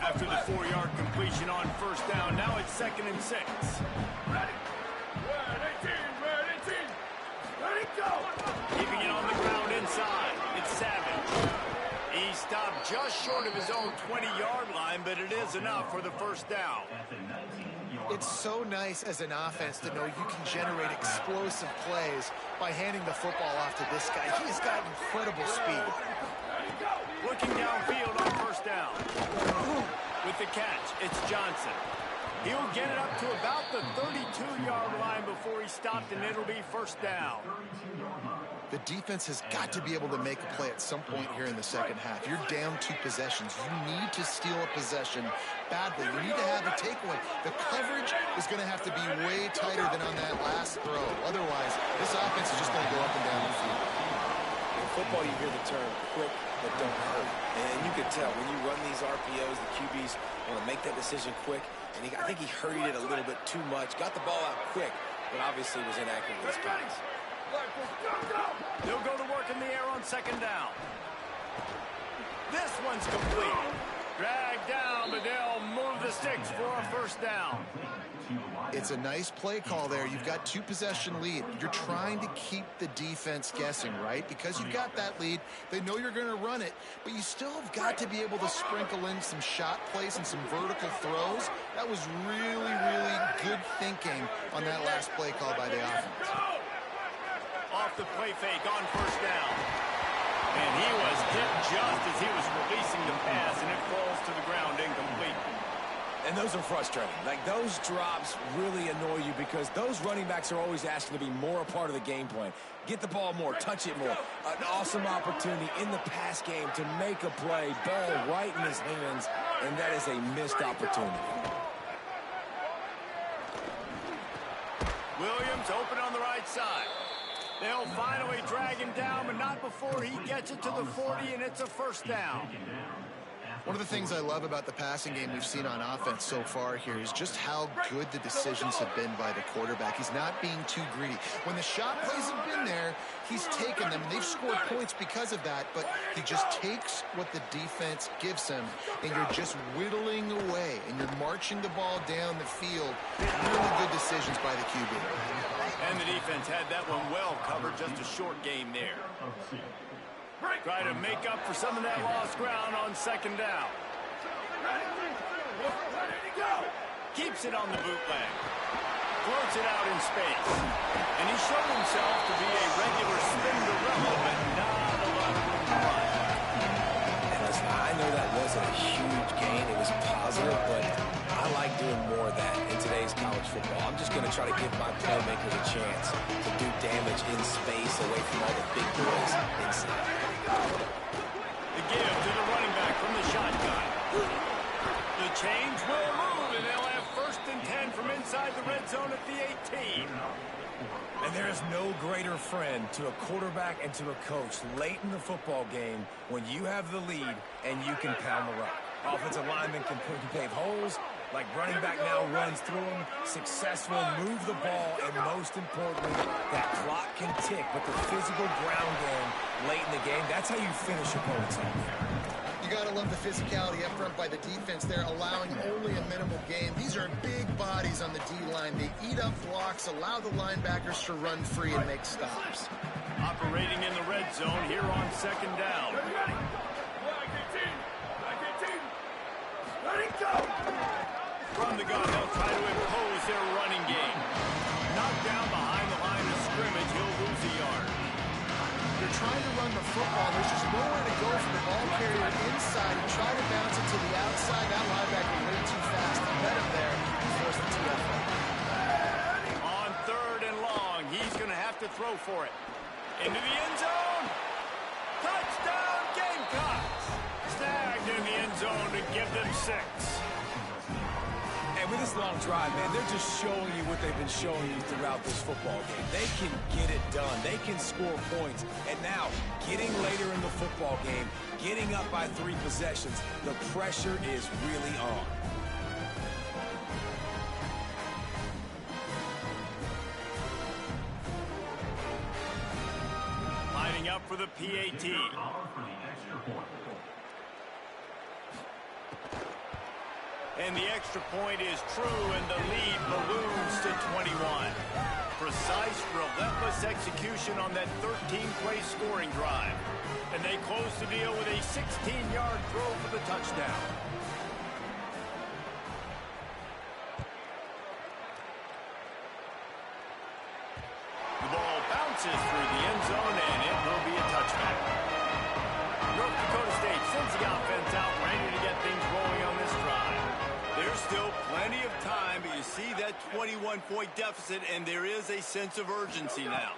After the 4-yard completion on 1st down, now it's 2nd and 6. Ready? Red 18. Ready, go! Keeping it on the ground inside. It's Savage. He stopped just short of his own 20-yard line, but it is enough for the 1st down. It's so nice as an offense to know you can generate explosive plays by handing the football off to this guy. He's got incredible speed. Looking downfield on 1st down. With the catch, it's Johnson. He'll get it up to about the 32-yard line before he stopped, and it'll be 1st down. The defense has got to be able to make a play at some point here in the second half. You're down 2 possessions. You need to steal a possession badly. You need to have a takeaway. The coverage is going to have to be way tighter than on that last throw. Otherwise, this offense is just going to go up and down the field. In football, you hear the term quick but don't hurt. And you can tell when you run these RPOs, the QBs want to make that decision quick. And I think he hurried it a little bit too much. Got the ball out quick, but obviously was inaccurate with his pass. They'll go to work in the air on second down. This one's complete. Dragged down, but they'll move the sticks for a first down. It's a nice play call there. You've got 2-possession lead. You're trying to keep the defense guessing, right? Because you've got that lead, they know you're going to run it, but you still have got to be able to sprinkle in some shot plays and some vertical throws. That was really, really good thinking on that last play call by the offense. Off the play fake on first down. And he was hit just as he was releasing the pass, and it falls to the ground incomplete. And those are frustrating. Like, those drops really annoy you because those running backs are always asking to be more a part of the game plan. Get the ball more, touch it more. An awesome opportunity in the pass game to make a play, ball right in his hands, and that is a missed opportunity. Williams open on the right side. They'll finally drag him down, but not before he gets it to the 40, and it's a first down. One of the things I love about the passing game we've seen on offense so far here is just how good the decisions have been by the quarterback. He's not being too greedy. When the shot plays have been there, he's taken them, and they've scored points because of that, but he just takes what the defense gives him, and you're just whittling away, and you're marching the ball down the field. Really good decisions by the QB. And the defense had that one well covered, just a short game there. Try to make up for some of that lost ground on second down. Keeps it on the bootleg. Floats it out in space. And he showed himself to be a regular Spinderella, but not a lot of room to run. And listen, I know that wasn't a huge gain. It was positive, but I like doing more of that in today's college football. I'm just going to try to give my playmakers a chance to do damage in space away from all the big boys inside. The give to the running back from the shotgun. The change will move, and they'll have 1st and 10 from inside the red zone at the 18. And there is no greater friend to a quarterback and to a coach late in the football game when you have the lead and you can pound the rock. Offensive linemen can pave holes, like running back now runs through them, successful, move the ball, and most importantly, that clock can tick, but the physical ground game late in the game, that's how you finish opponents off. You got to love the physicality up front by the defense there, allowing only a minimal gain. These are big bodies on the D-line. They eat up blocks, allow the linebackers to run free and make stops. Operating in the red zone here on second down. From the gun, they'll try to impose their running game. Knocked down behind the line of scrimmage, he'll lose a yard. They're trying to run the football. There's just nowhere to go for the ball carrier inside and try to bounce it to the outside. That linebacker way too fast. He met him there. He forced the TFL. On 3rd and long, he's going to have to throw for it. Into the end zone. Touchdown, Gamecocks. Snagged in the end zone to give them 6. And with this long drive, man, they're just showing you what they've been showing you throughout this football game. They can get it done. They can score points. And now, getting later in the football game, getting up by 3 possessions, the pressure is really on. Lining up for the PAT. And the extra point is true, and the lead balloons to 21. Precise, relentless execution on that 13-play scoring drive. And they close the deal with a 16-yard throw for the touchdown. The ball bounces through the end zone, and it will be a touchback. North Dakota State sends the offense out, ready to get things rolling on this drive. There's still plenty of time, but you see that 21-point deficit, and there is a sense of urgency now.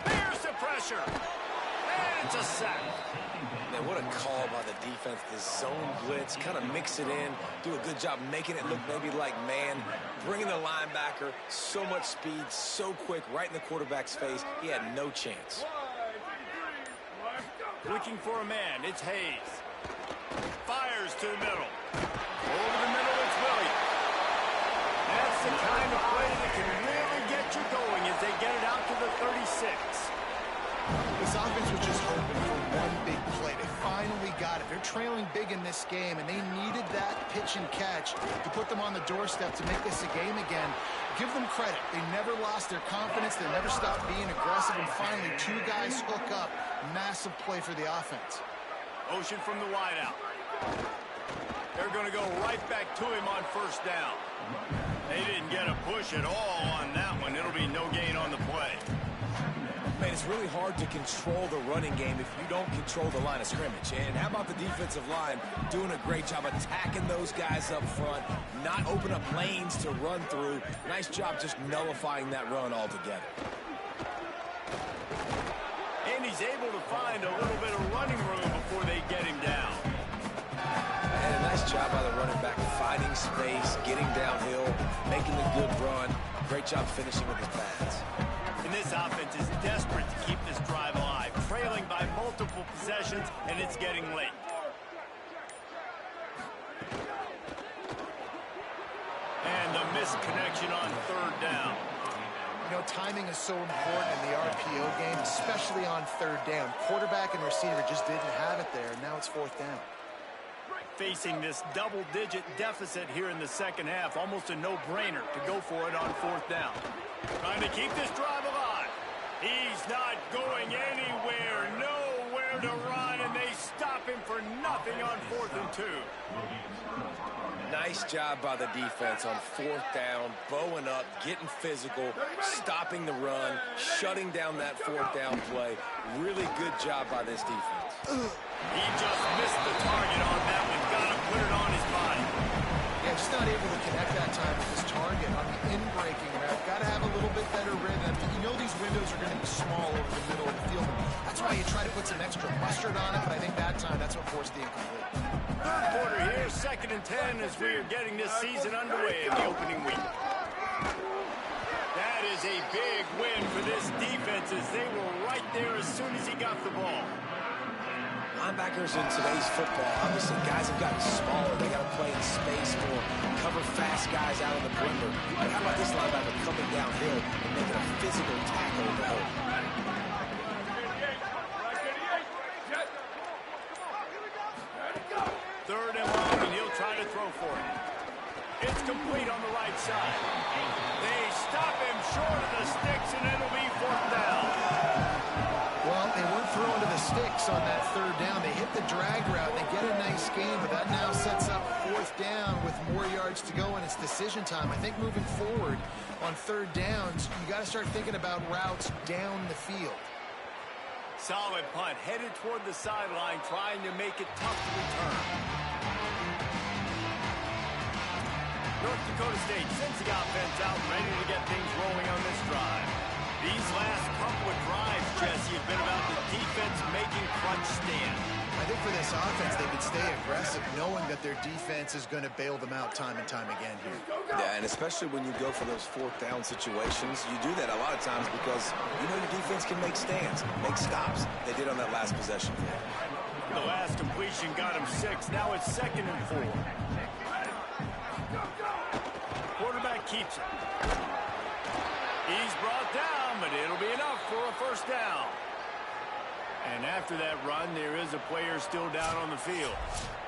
There's the pressure. And it's a sack. Man, what a call by the defense. The zone blitz, kind of mix it in, do a good job making it look maybe like man, bringing the linebacker, so much speed, so quick, right in the quarterback's face. He had no chance. 1, 2, 3, let's go! Looking for a man. It's Hayes. Fires to the middle. Over the middle, it's Williams. That's the kind of play that can really get you going as they get it out to the 36. This offense was just hoping for one big play. They finally got it. They're trailing big in this game, and they needed that pitch and catch to put them on the doorstep to make this a game again. Give them credit. They never lost their confidence. They never stopped being aggressive, and finally, two guys hook up. Massive play for the offense. Motion from the wideout. They're going to go right back to him on first down. They didn't get a push at all on that one. It'll be no gain on the play. Man, it's really hard to control the running game if you don't control the line of scrimmage. And how about the defensive line doing a great job attacking those guys up front, not open up lanes to run through. Nice job just nullifying that run altogether. And he's able to find a little bit of running room before they get him down. And a nice job by the running back, finding space, getting downhill, making a good run. Great job finishing with his pads. And this offense is desperate to keep this drive alive, trailing by multiple possessions, and it's getting late. And the missed connection on third down. You know, timing is so important in the RPO game, especially on third down. Quarterback and receiver just didn't have it there, and now it's fourth down. Facing this double-digit deficit here in the second half, almost a no-brainer to go for it on fourth down. Trying to keep this drive alive. He's not going anywhere, nowhere to run, and they stop him for nothing on 4th and 2. Nice job by the defense on fourth down, bowing up, getting physical, stopping the run, shutting down that fourth down play. Really good job by this defense. He just missed the target on that one. Got to put it on his body. Yeah, just not able to connect that time with his target on the in-breaking route. Got to have a little bit better rhythm. You know these windows are going to be small over the middle of the field. That's why you try to put some extra mustard on it, but I think that time that's what forced the incomplete. Third quarter here, 2nd and 10 as we are getting this season underway in the opening week. That is a big win for this defense as they were right there as soon as he got the ball. Linebackers in today's football, obviously guys have gotten smaller. They got to play in space more, cover fast guys out of the perimeter. But how about this linebacker coming downhill and making a physical tackle in the hole? Third and long, and he'll try to throw for it. It's complete on the right side. They stop him short of the sticks, and it'll be fourth down. Well, they weren't throwing to the sticks on that third down. They hit the drag route. They get a nice gain, but that now sets up fourth down with more yards to go, and it's decision time. I think moving forward on third downs, you got to start thinking about routes down the field. Solid punt, headed toward the sideline, trying to make it tough to return. North Dakota State sends the offense out, ready to get things rolling on this drive. These last couple of drives, Jesse, have been about the defense making crunch stand. I think for this offense, they can stay aggressive, knowing that their defense is going to bail them out time and time again here. Yeah, and especially when you go for those fourth down situations, you do that a lot of times because you know your defense can make stands, make stops. They did on that last possession. The last completion got him 6. Now it's 2nd and 4. Quarterback keeps it. He's brought down, but it'll be enough for a first down. And after that run, there is a player still down on the field.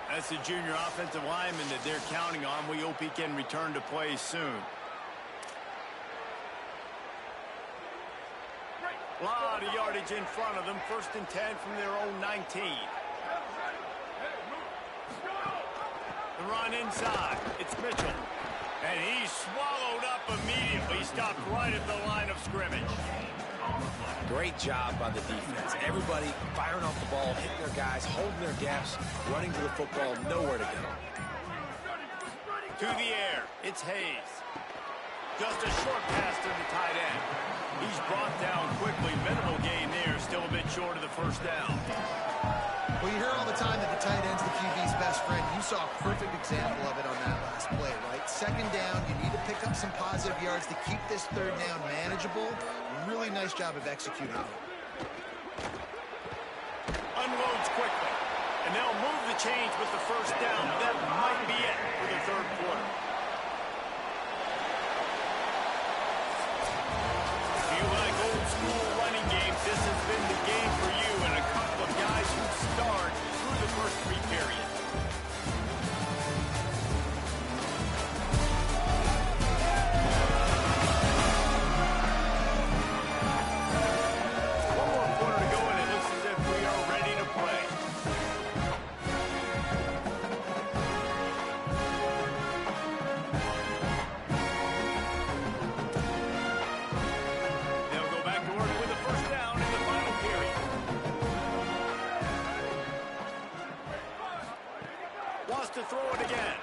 That's the junior offensive lineman that they're counting on. We hope he can return to play soon. A lot of yardage in front of them. 1st and 10 from their own 19. The run inside. It's Mitchell. And he's swallowed up immediately. Stopped right at the line of scrimmage. Great job by the defense. Everybody firing off the ball, hitting their guys, holding their gaps, running to the football, nowhere to go. To the air, it's Hayes. Just a short pass to the tight end. He's brought down quickly. Minimal gain there, still a bit short of the first down. Well, you hear all the time that the tight end's the QB's best friend. You saw a perfect example of it on that last play, right? 2nd down, you need to pick up some positive yards to keep this third down manageable. Really nice job of executing it. Unload quickly. And they'll move the chains with the first down. That might be it for the third quarter. If you like old school running games, this has been the game for you and a couple of guys who starred through the first three periods. To throw it again.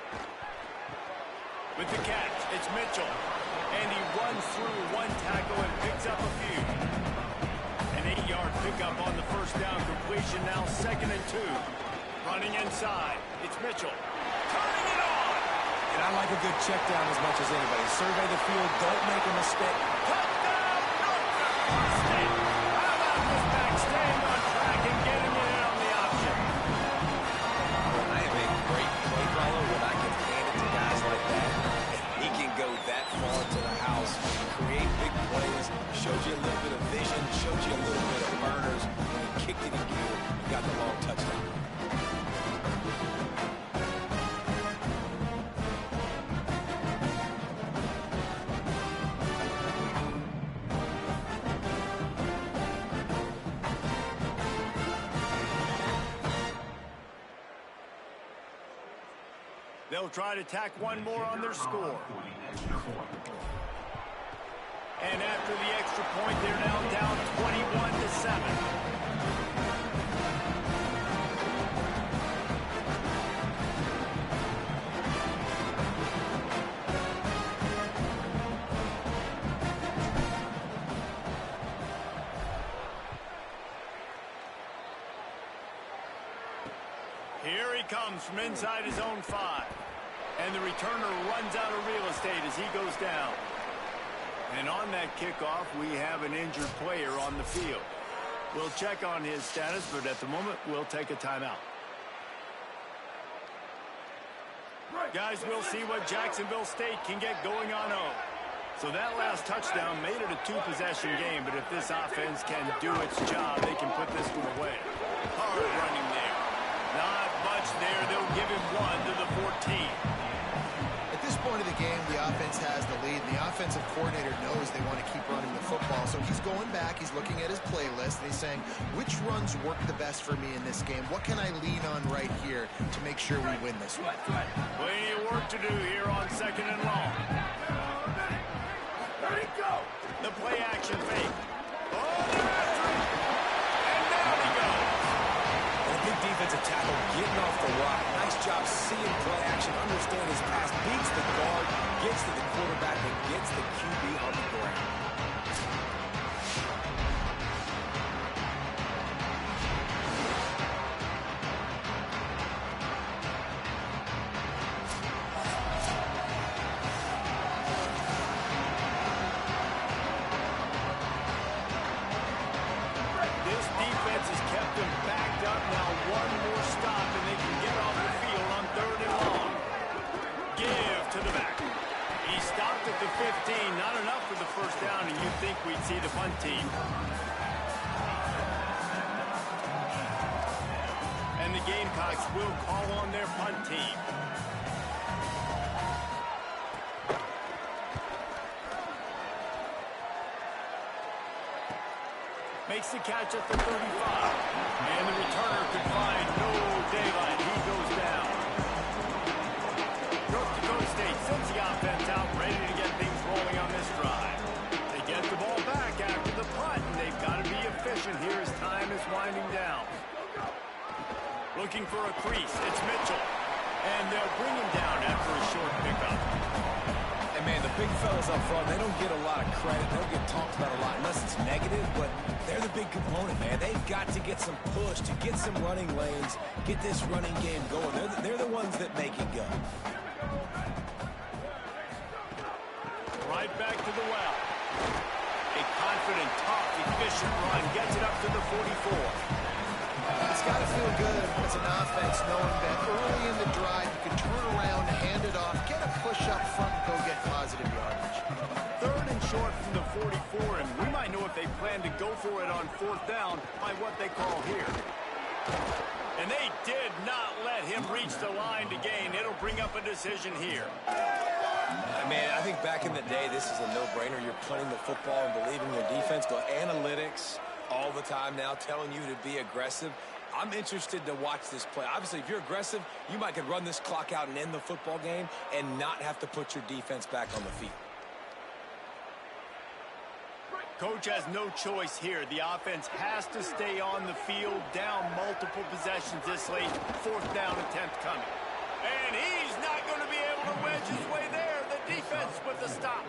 With the catch, it's Mitchell. And he runs through one tackle and picks up a few. An 8-yard pickup on the first down completion, now 2nd and 2. Running inside, it's Mitchell. Turning it on! And I like a good check down as much as anybody. Survey the field, don't make a mistake. Touchdown, North Dakota State! How about this back staying on track and getting it in on the option? I am a great play caller when I can hand it to guys like that. He can go that far to the house, create big plays, showed you a little bit of vision, showed you a little bit of burners. When he kicked it in gear, he got the long touchdown. They'll try to tack one more on their score. And after the extra point, they're now down 21-7. Here he comes from inside his own 5. And the returner runs out of real estate as he goes down. And on that kickoff, we have an injured player on the field. We'll check on his status, but at the moment, we'll take a timeout. Guys, we'll see what Jacksonville State can get going on home. So that last touchdown made it a 2-possession game, but if this offense can do its job, they can put this one away. Hard running there. Not much there. They'll give him 1 to the 14. At this point of the game, the offense has the lead. The offensive coordinator knows they want to keep running the football. So he's going back, he's looking at his playlist, and he's saying, which runs work the best for me in this game? What can I lean on right here to make sure we win this one? Plenty of work to do here on 2nd and long. Let it go! The play action fake. Oh, they're after him! And down he goes. And a big defensive tackle getting off the rock. Nice job seeing play action, understand his pass, beats the guard, gets to the quarterback, and gets the QB on the ground. This defense has kept them backed up. Now one more stop, and they can get off the field on 3rd and long. Give to the back. He stopped at the 15. Not enough for the first down, and you'd think we'd see the punt team. And the Gamecocks will call on their punt team. Makes the catch at the 35. And the returner could find no daylight. He goes down. North Dakota State sends the offense out, ready to get things rolling on this drive. They get the ball back after the punt, and they've got to be efficient here as time is winding down. Looking for a crease. It's Mitchell. And they'll bring him down after a short pickup. And man, the big fellas up front, they don't get a lot of credit. They don't get talked about a lot unless it's negative, but they're the big component, man. They've got to get some push, to get some running lanes, get this running game going. They're the ones that make it go. Right back to the well. A confident, tough, efficient run gets it up to the 44. It's got to feel good as an offense knowing that early in the drive you can turn around, hand it off, get a push up front, and go get positive yardage. 3rd and short from the 44, and we might know if they plan to go for it on 4th down by what they call here. And they did not let him reach the line to gain. It'll bring up a decision here. Man, I think back in the day, this is a no-brainer. You're punting the football and believing your defense. Go analytics all the time now telling you to be aggressive. I'm interested to watch this play. Obviously, if you're aggressive, you might could run this clock out and end the football game and not have to put your defense back on the field. Coach has no choice here. The offense has to stay on the field, down multiple possessions this late. 4th down attempt coming. And he's not going to be able to wedge his way there. The defense with the stop.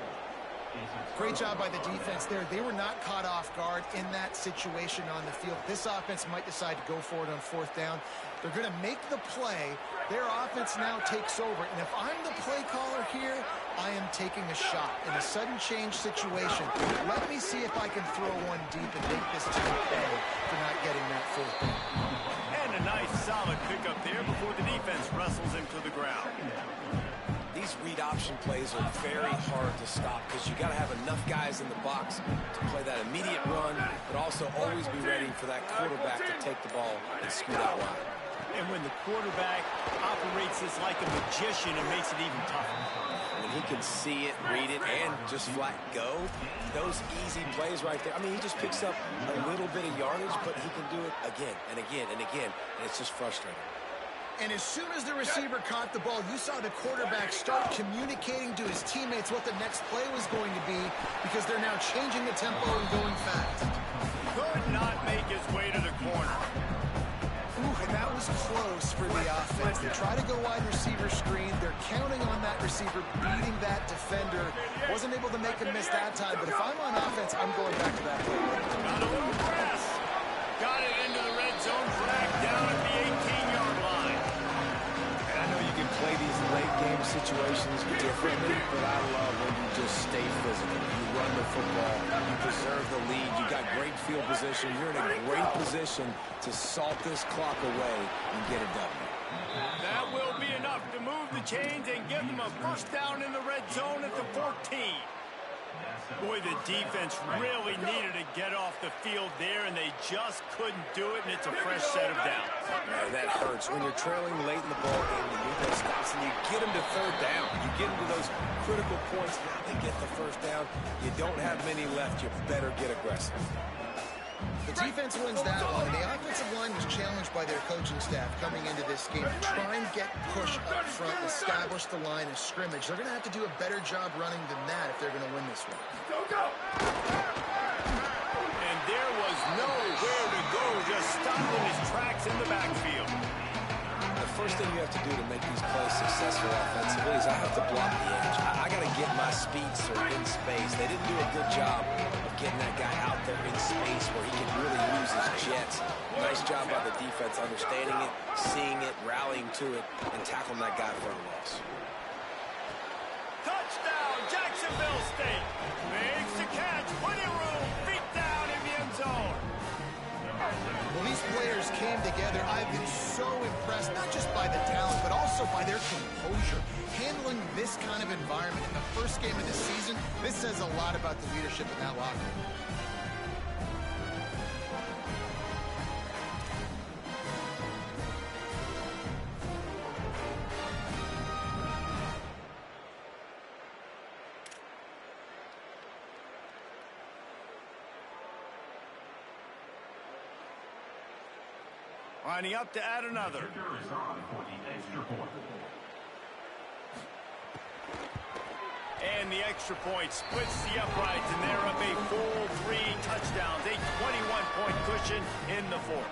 Great job by the defense there. They were not caught off guard in that situation on the field. This offense might decide to go for it on 4th down. They're going to make the play. Their offense now takes over. And if I'm the play caller here, I am taking a shot in a sudden change situation. Let me see if I can throw one deep and make this team pay for not getting that 4th down. And a nice solid pickup there before the defense wrestles him to the ground. These read option plays are very hard to stop because you got to have enough guys in the box to play that immediate run, but also always be ready for that quarterback to take the ball and scoot out wide. And when the quarterback operates this like a magician, it makes it even tougher. When he can see it, read it, and just flat go, those easy plays right there. I mean, he just picks up a little bit of yardage, but he can do it again and again and again, and it's just frustrating. And as soon as the receiver caught the ball, you saw the quarterback start communicating to his teammates what the next play was going to be because they're now changing the tempo and going fast. Could not make his way to the corner. Ooh, and that was close for the offense. They try to go wide receiver screen. They're counting on that receiver beating that defender. Wasn't able to make him miss that time, but if I'm on offense, I'm going back to that play. Got a little press. Got it into the red zone. Flag down at the 18-yard line. And I know you can play these late game situations differently, but I love when you just stay physical. You run the football, you preserve the lead, you got great field position, you're in a great position to salt this clock away and get it done. That will be enough to move the chains and give them a 1st down in the red zone at the 14. Boy, the defense really needed to get off the field there, and they just couldn't do it, and it's a fresh set of downs. Man, that hurts. When you're trailing late in the ball game, the defense stops, and you get them to 3rd down. You get them to those critical points. Now they get the 1st down. You don't have many left. You better get aggressive. The defense wins that one. The offensive line was challenged by their coaching staff coming into this game to try and get push up front, establish the line of scrimmage. They're going to have to do a better job running than that if they're going to win this one. And there was nowhere to go, just stopped in his tracks in the backfield. The first thing you have to do to make these plays successful offensively is I have to block the edge. I got to get my speedster in space. They didn't do a good job of getting that guy out there in space where he can really use his jets. Nice job by the defense understanding it, seeing it, rallying to it, and tackling that guy for a loss. Touchdown, Jacksonville State. Makes the catch, plenty of room, feet down in the end zone. Well, these players came together. I've been so impressed, not just by the talent, but also by their composure. Handling this kind of environment in the first game of the season, this says a lot about the leadership in that locker room. Lining up to add another. And the extra point splits the uprights, and they're up a full 3 touchdowns, a 21-point cushion in the 4th.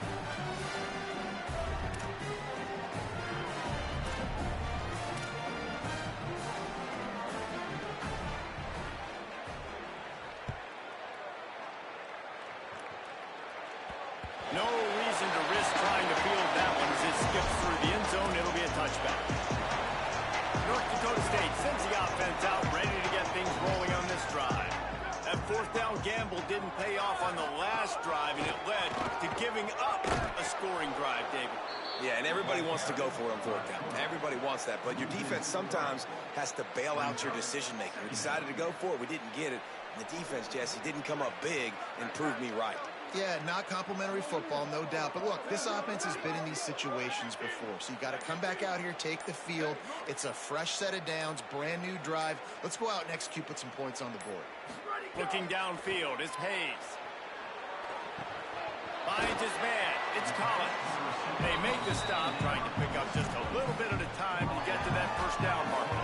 No reason to risk trying to field that one as it skips through the end zone. It'll be a touchback. North Dakota State sends the offense out, ready to get things rolling on this drive. At 4th fourth down gamble didn't pay off on the last drive, and it led to giving up a scoring drive, David. Yeah, and everybody wants to go for it on fourth down. Everybody wants that, but your defense sometimes has to bail out your decision-making. We decided to go for it. We didn't get it. And the defense, Jesse, didn't come up big and prove me right. Yeah, not complimentary football, no doubt. But look, this offense has been in these situations before. So you got to come back out here, take the field. It's a fresh set of downs, brand new drive. Let's go out and execute, put some points on the board. Looking downfield is Hayes. Finds his man. It's Collins. They make the stop, trying to pick up just a little bit at a time to get to that first down marker.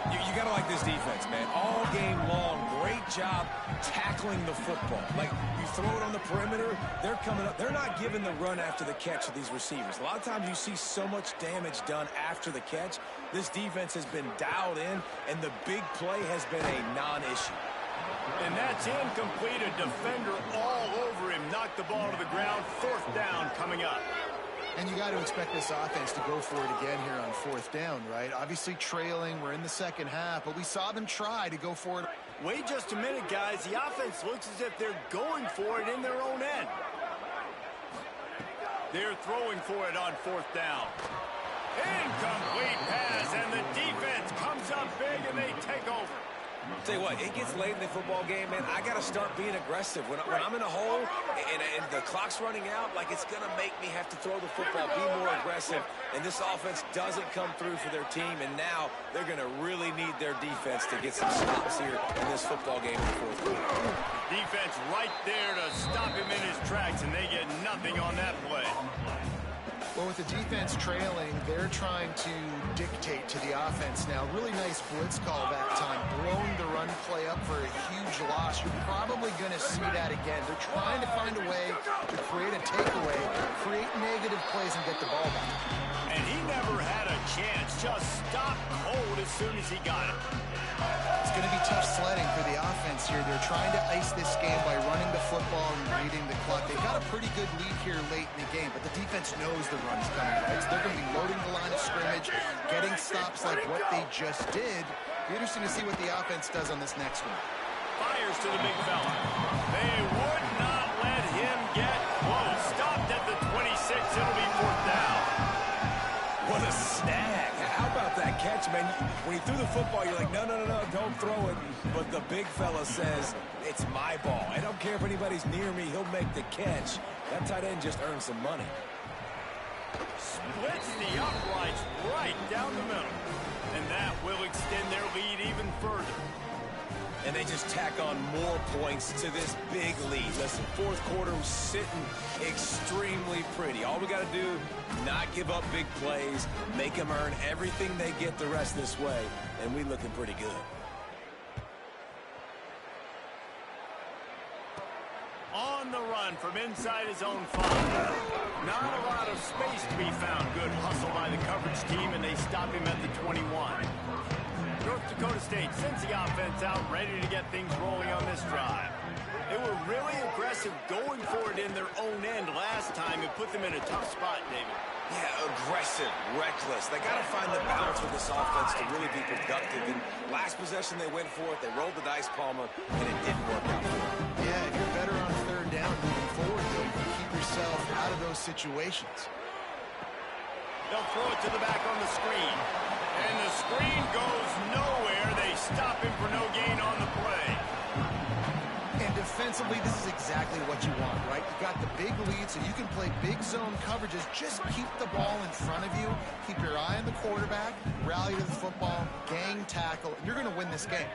You got to like this defense, man. All game long, great job tackling the football. Like, you throw it on the perimeter, they're coming up. They're not giving the run after the catch to these receivers. A lot of times you see so much damage done after the catch. This defense has been dialed in, and the big play has been a non-issue. And that's incomplete. A defender all over him. Knocked the ball to the ground. Fourth down coming up. And you got to expect this offense to go for it again here on fourth down, right? Obviously trailing. We're in the second half, but we saw them try to go for it. Wait just a minute, guys. The offense looks as if they're going for it in their own end. They're throwing for it on fourth down. Incomplete pass, and the defense comes up big, and they take over. Tell you what, it gets late in the football game, man. I got to start being aggressive. When I'm in a hole and the clock's running out, like, it's going to make me have to throw the football, be more aggressive. And this offense doesn't come through for their team, and now they're going to really need their defense to get some stops here in this football game in the fourth quarter. Defense right there to stop him in his tracks, and they get nothing on that play. Well, with the defense trailing, they're trying to dictate to the offense now. Really nice blitz call that time. Blowing the run play up for a huge loss. You're probably going to see that again. They're trying to find a way to create a takeaway, create negative plays, and get the ball back. And he never had a chance. Just stopped cold as soon as he got it. It's going to be tough sledding for the offense here. They're trying to ice this game by running the football and reading the clock. They've got a pretty good lead here late in the game, but the defense knows the run's coming, right? So they're going to be loading the line of scrimmage, getting stops like what they just did. Be interesting to see what the offense does on this next one. Fires to the big fella. They would not let him get close. Stopped at the 26. It'll be fourth down. What a snag. How about that catch, man? When he threw the football, you're like, no, don't throw it. But the big fella says, it's my ball. I don't care if anybody's near me. He'll make the catch. That tight end just earned some money. Splits the uprights right down the middle. And that will extend their lead even further. And they just tack on more points to this big lead. Listen, fourth quarter was sitting extremely pretty. All we got to do, not give up big plays, make them earn everything they get the rest this way, and we looking pretty good. On the run from inside his own 5. Not a lot of space to be found. Good hustle by the coverage team, and they stop him at the 21. North Dakota State sends the offense out, ready to get things rolling on this drive. They were really aggressive going for it in their own end last time and put them in a tough spot, David. Yeah, aggressive, reckless. They got to find the balance with this offense to really be productive. And last possession, they went for it. They rolled the dice, Palmer, and it didn't work out for them. Yeah, if you're better on third down moving forward, though, you can keep yourself out of those situations. They'll throw it to the back on the screen. And the screen goes nowhere. They stop him for no gain on the play. And defensively, this is exactly what you want, right? You got the big lead, so you can play big zone coverages. Just keep the ball in front of you. Keep your eye on the quarterback. Rally to the football. Gang tackle. You're going to win this game.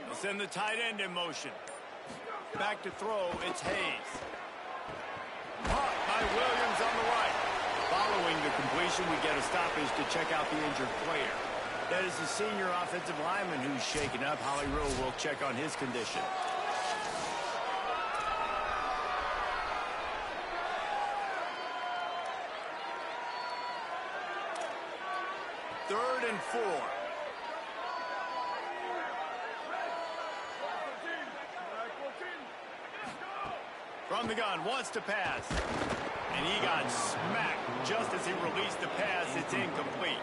They'll send the tight end in motion. Back to throw. It's Hayes. Caught by Williams on the right. Following the completion, we get a stoppage to check out the injured player. That is the senior offensive lineman who's shaken up. Holly Rowe will check on his condition. Third and 4. From the gun, wants to pass. And he got smacked just as he released the pass. It's incomplete.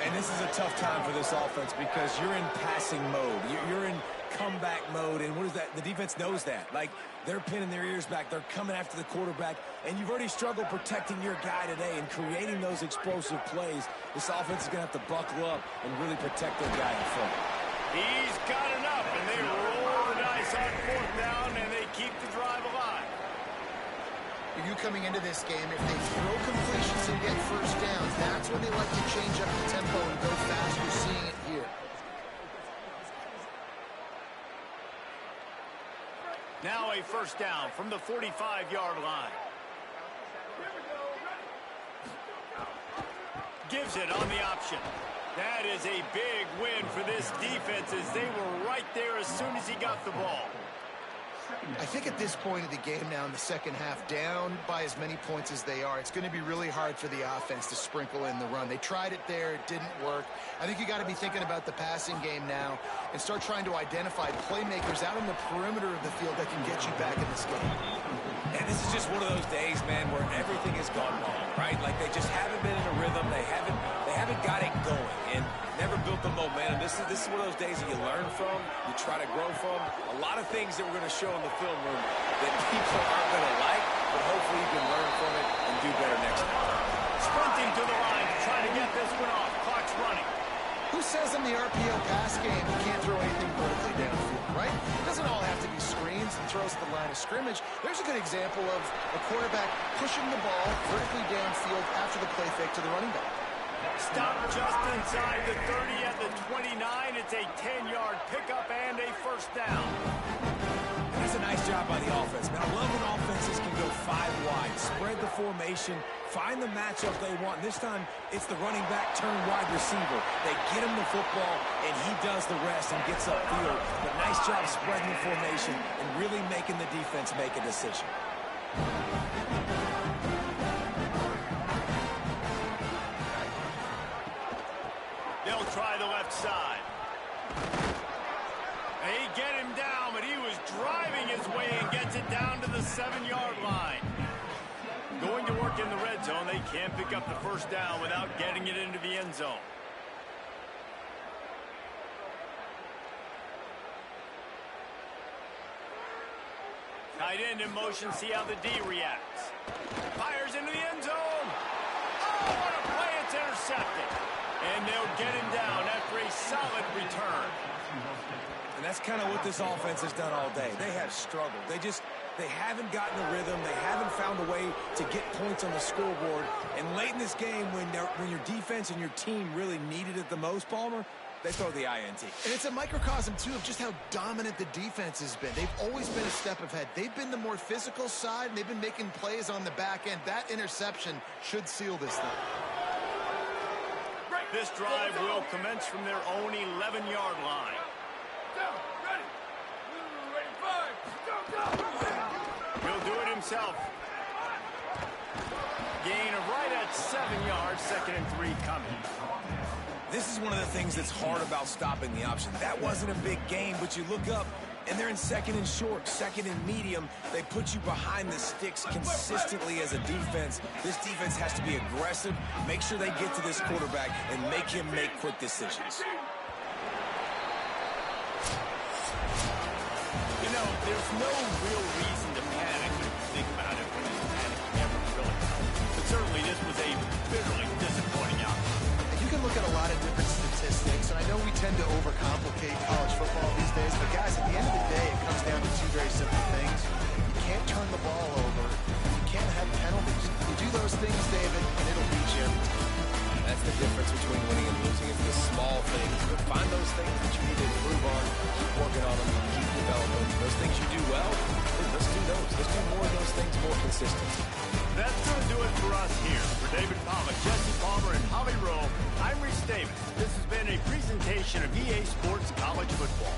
And this is a tough time for this offense because you're in passing mode. You're in comeback mode, and what is that? The defense knows that. Like, they're pinning their ears back. They're coming after the quarterback, and you've already struggled protecting your guy today and creating those explosive plays. This offense is going to have to buckle up and really protect their guy in front. He's got enough, and they roll the dice on 4th down, and they keep the drive alive. You coming into this game, if they throw completions and get first downs, that's when they like to change up the tempo and go fast. We're seeing it here. Now a first down from the 45-yard line. Gives it on the option. That is a big win for this defense as they were right there as soon as he got the ball. I think at this point of the game now in the second half, down by as many points as they are, it's going to be really hard for the offense to sprinkle in the run. They tried it there. It didn't work. I think you got to be thinking about the passing game now and start trying to identify playmakers out on the perimeter of the field that can get you back in this game. And this is just one of those days, man, where everything has gone wrong, right? Like they just haven't been in a rhythm. They haven't got it going and never built the momentum. This is one of those days that you learn from, you try to grow from. A lot of things that we're going to show in the film room that people aren't going to like, but hopefully you can learn from it and do better next time. Sprinting to the line to try to get this one off. Clock's running. Who says in the RPO pass game you can't throw anything vertically downfield, right? It doesn't all have to be screens and throws to the line of scrimmage. There's a good example of a quarterback pushing the ball vertically downfield after the play fake to the running back. Stop just inside the 30 at the 29. It's a 10-yard pickup and a first down. And that's a nice job by the offense. Man, I love when offenses can go 5 wide, spread the formation, find the matchup they want. This time, it's the running back turned wide receiver. They get him the football, and he does the rest and gets upfield. But nice job spreading the formation and really making the defense make a decision. They'll try the left side. They get him down, but he was driving his way and gets it down to the 7-yard line. Going to work in the red zone. They can't pick up the first down without getting it into the end zone. Tight end in motion. See how the D reacts. Fires into the end zone. Oh, what a play. It's intercepted. And they'll get him down after a solid return. And that's kind of what this offense has done all day. They have struggled. They haven't gotten a rhythm. They haven't found a way to get points on the scoreboard. And late in this game, when your defense and your team really needed it the most, Palmer, they throw the INT. And it's a microcosm, too, of just how dominant the defense has been. They've always been a step ahead. They've been the more physical side, and they've been making plays on the back end. That interception should seal this thing. This drive will commence from their own 11-yard line. Down, ready. Ready, 5. Go. He'll do it himself. Gain of right at 7 yards. 2nd and 3 coming. This is one of the things that's hard about stopping the option. That wasn't a big gain, but you look up, and they're in 2nd and short, 2nd and medium. They put you behind the sticks consistently as a defense. This defense has to be aggressive, make sure they get to this quarterback, and make him make quick decisions. You know, there's no real reason to panic when you think about it when you panic never really. But certainly this was a bitterly disappointing outcome. You can look at a lot of different statistics, and I know we tend to overcomplicate college football these days, but guys, at the end of the day, it comes down to 2 very simple things. You can't turn the ball over. You can't have penalties. You do those things, David, and it'll beat you every time. That's the difference between winning and losing. It's the small things. But find those things that you need to improve on, keep working on them, keep developing. Those things you do well, let's do those. Let's do more of those things more consistently. That's going to do it for us here. For David Pollock, Jesse Palmer, and Holly Rowe, I'm Reese Davis. This has been a presentation of EA Sports College Football.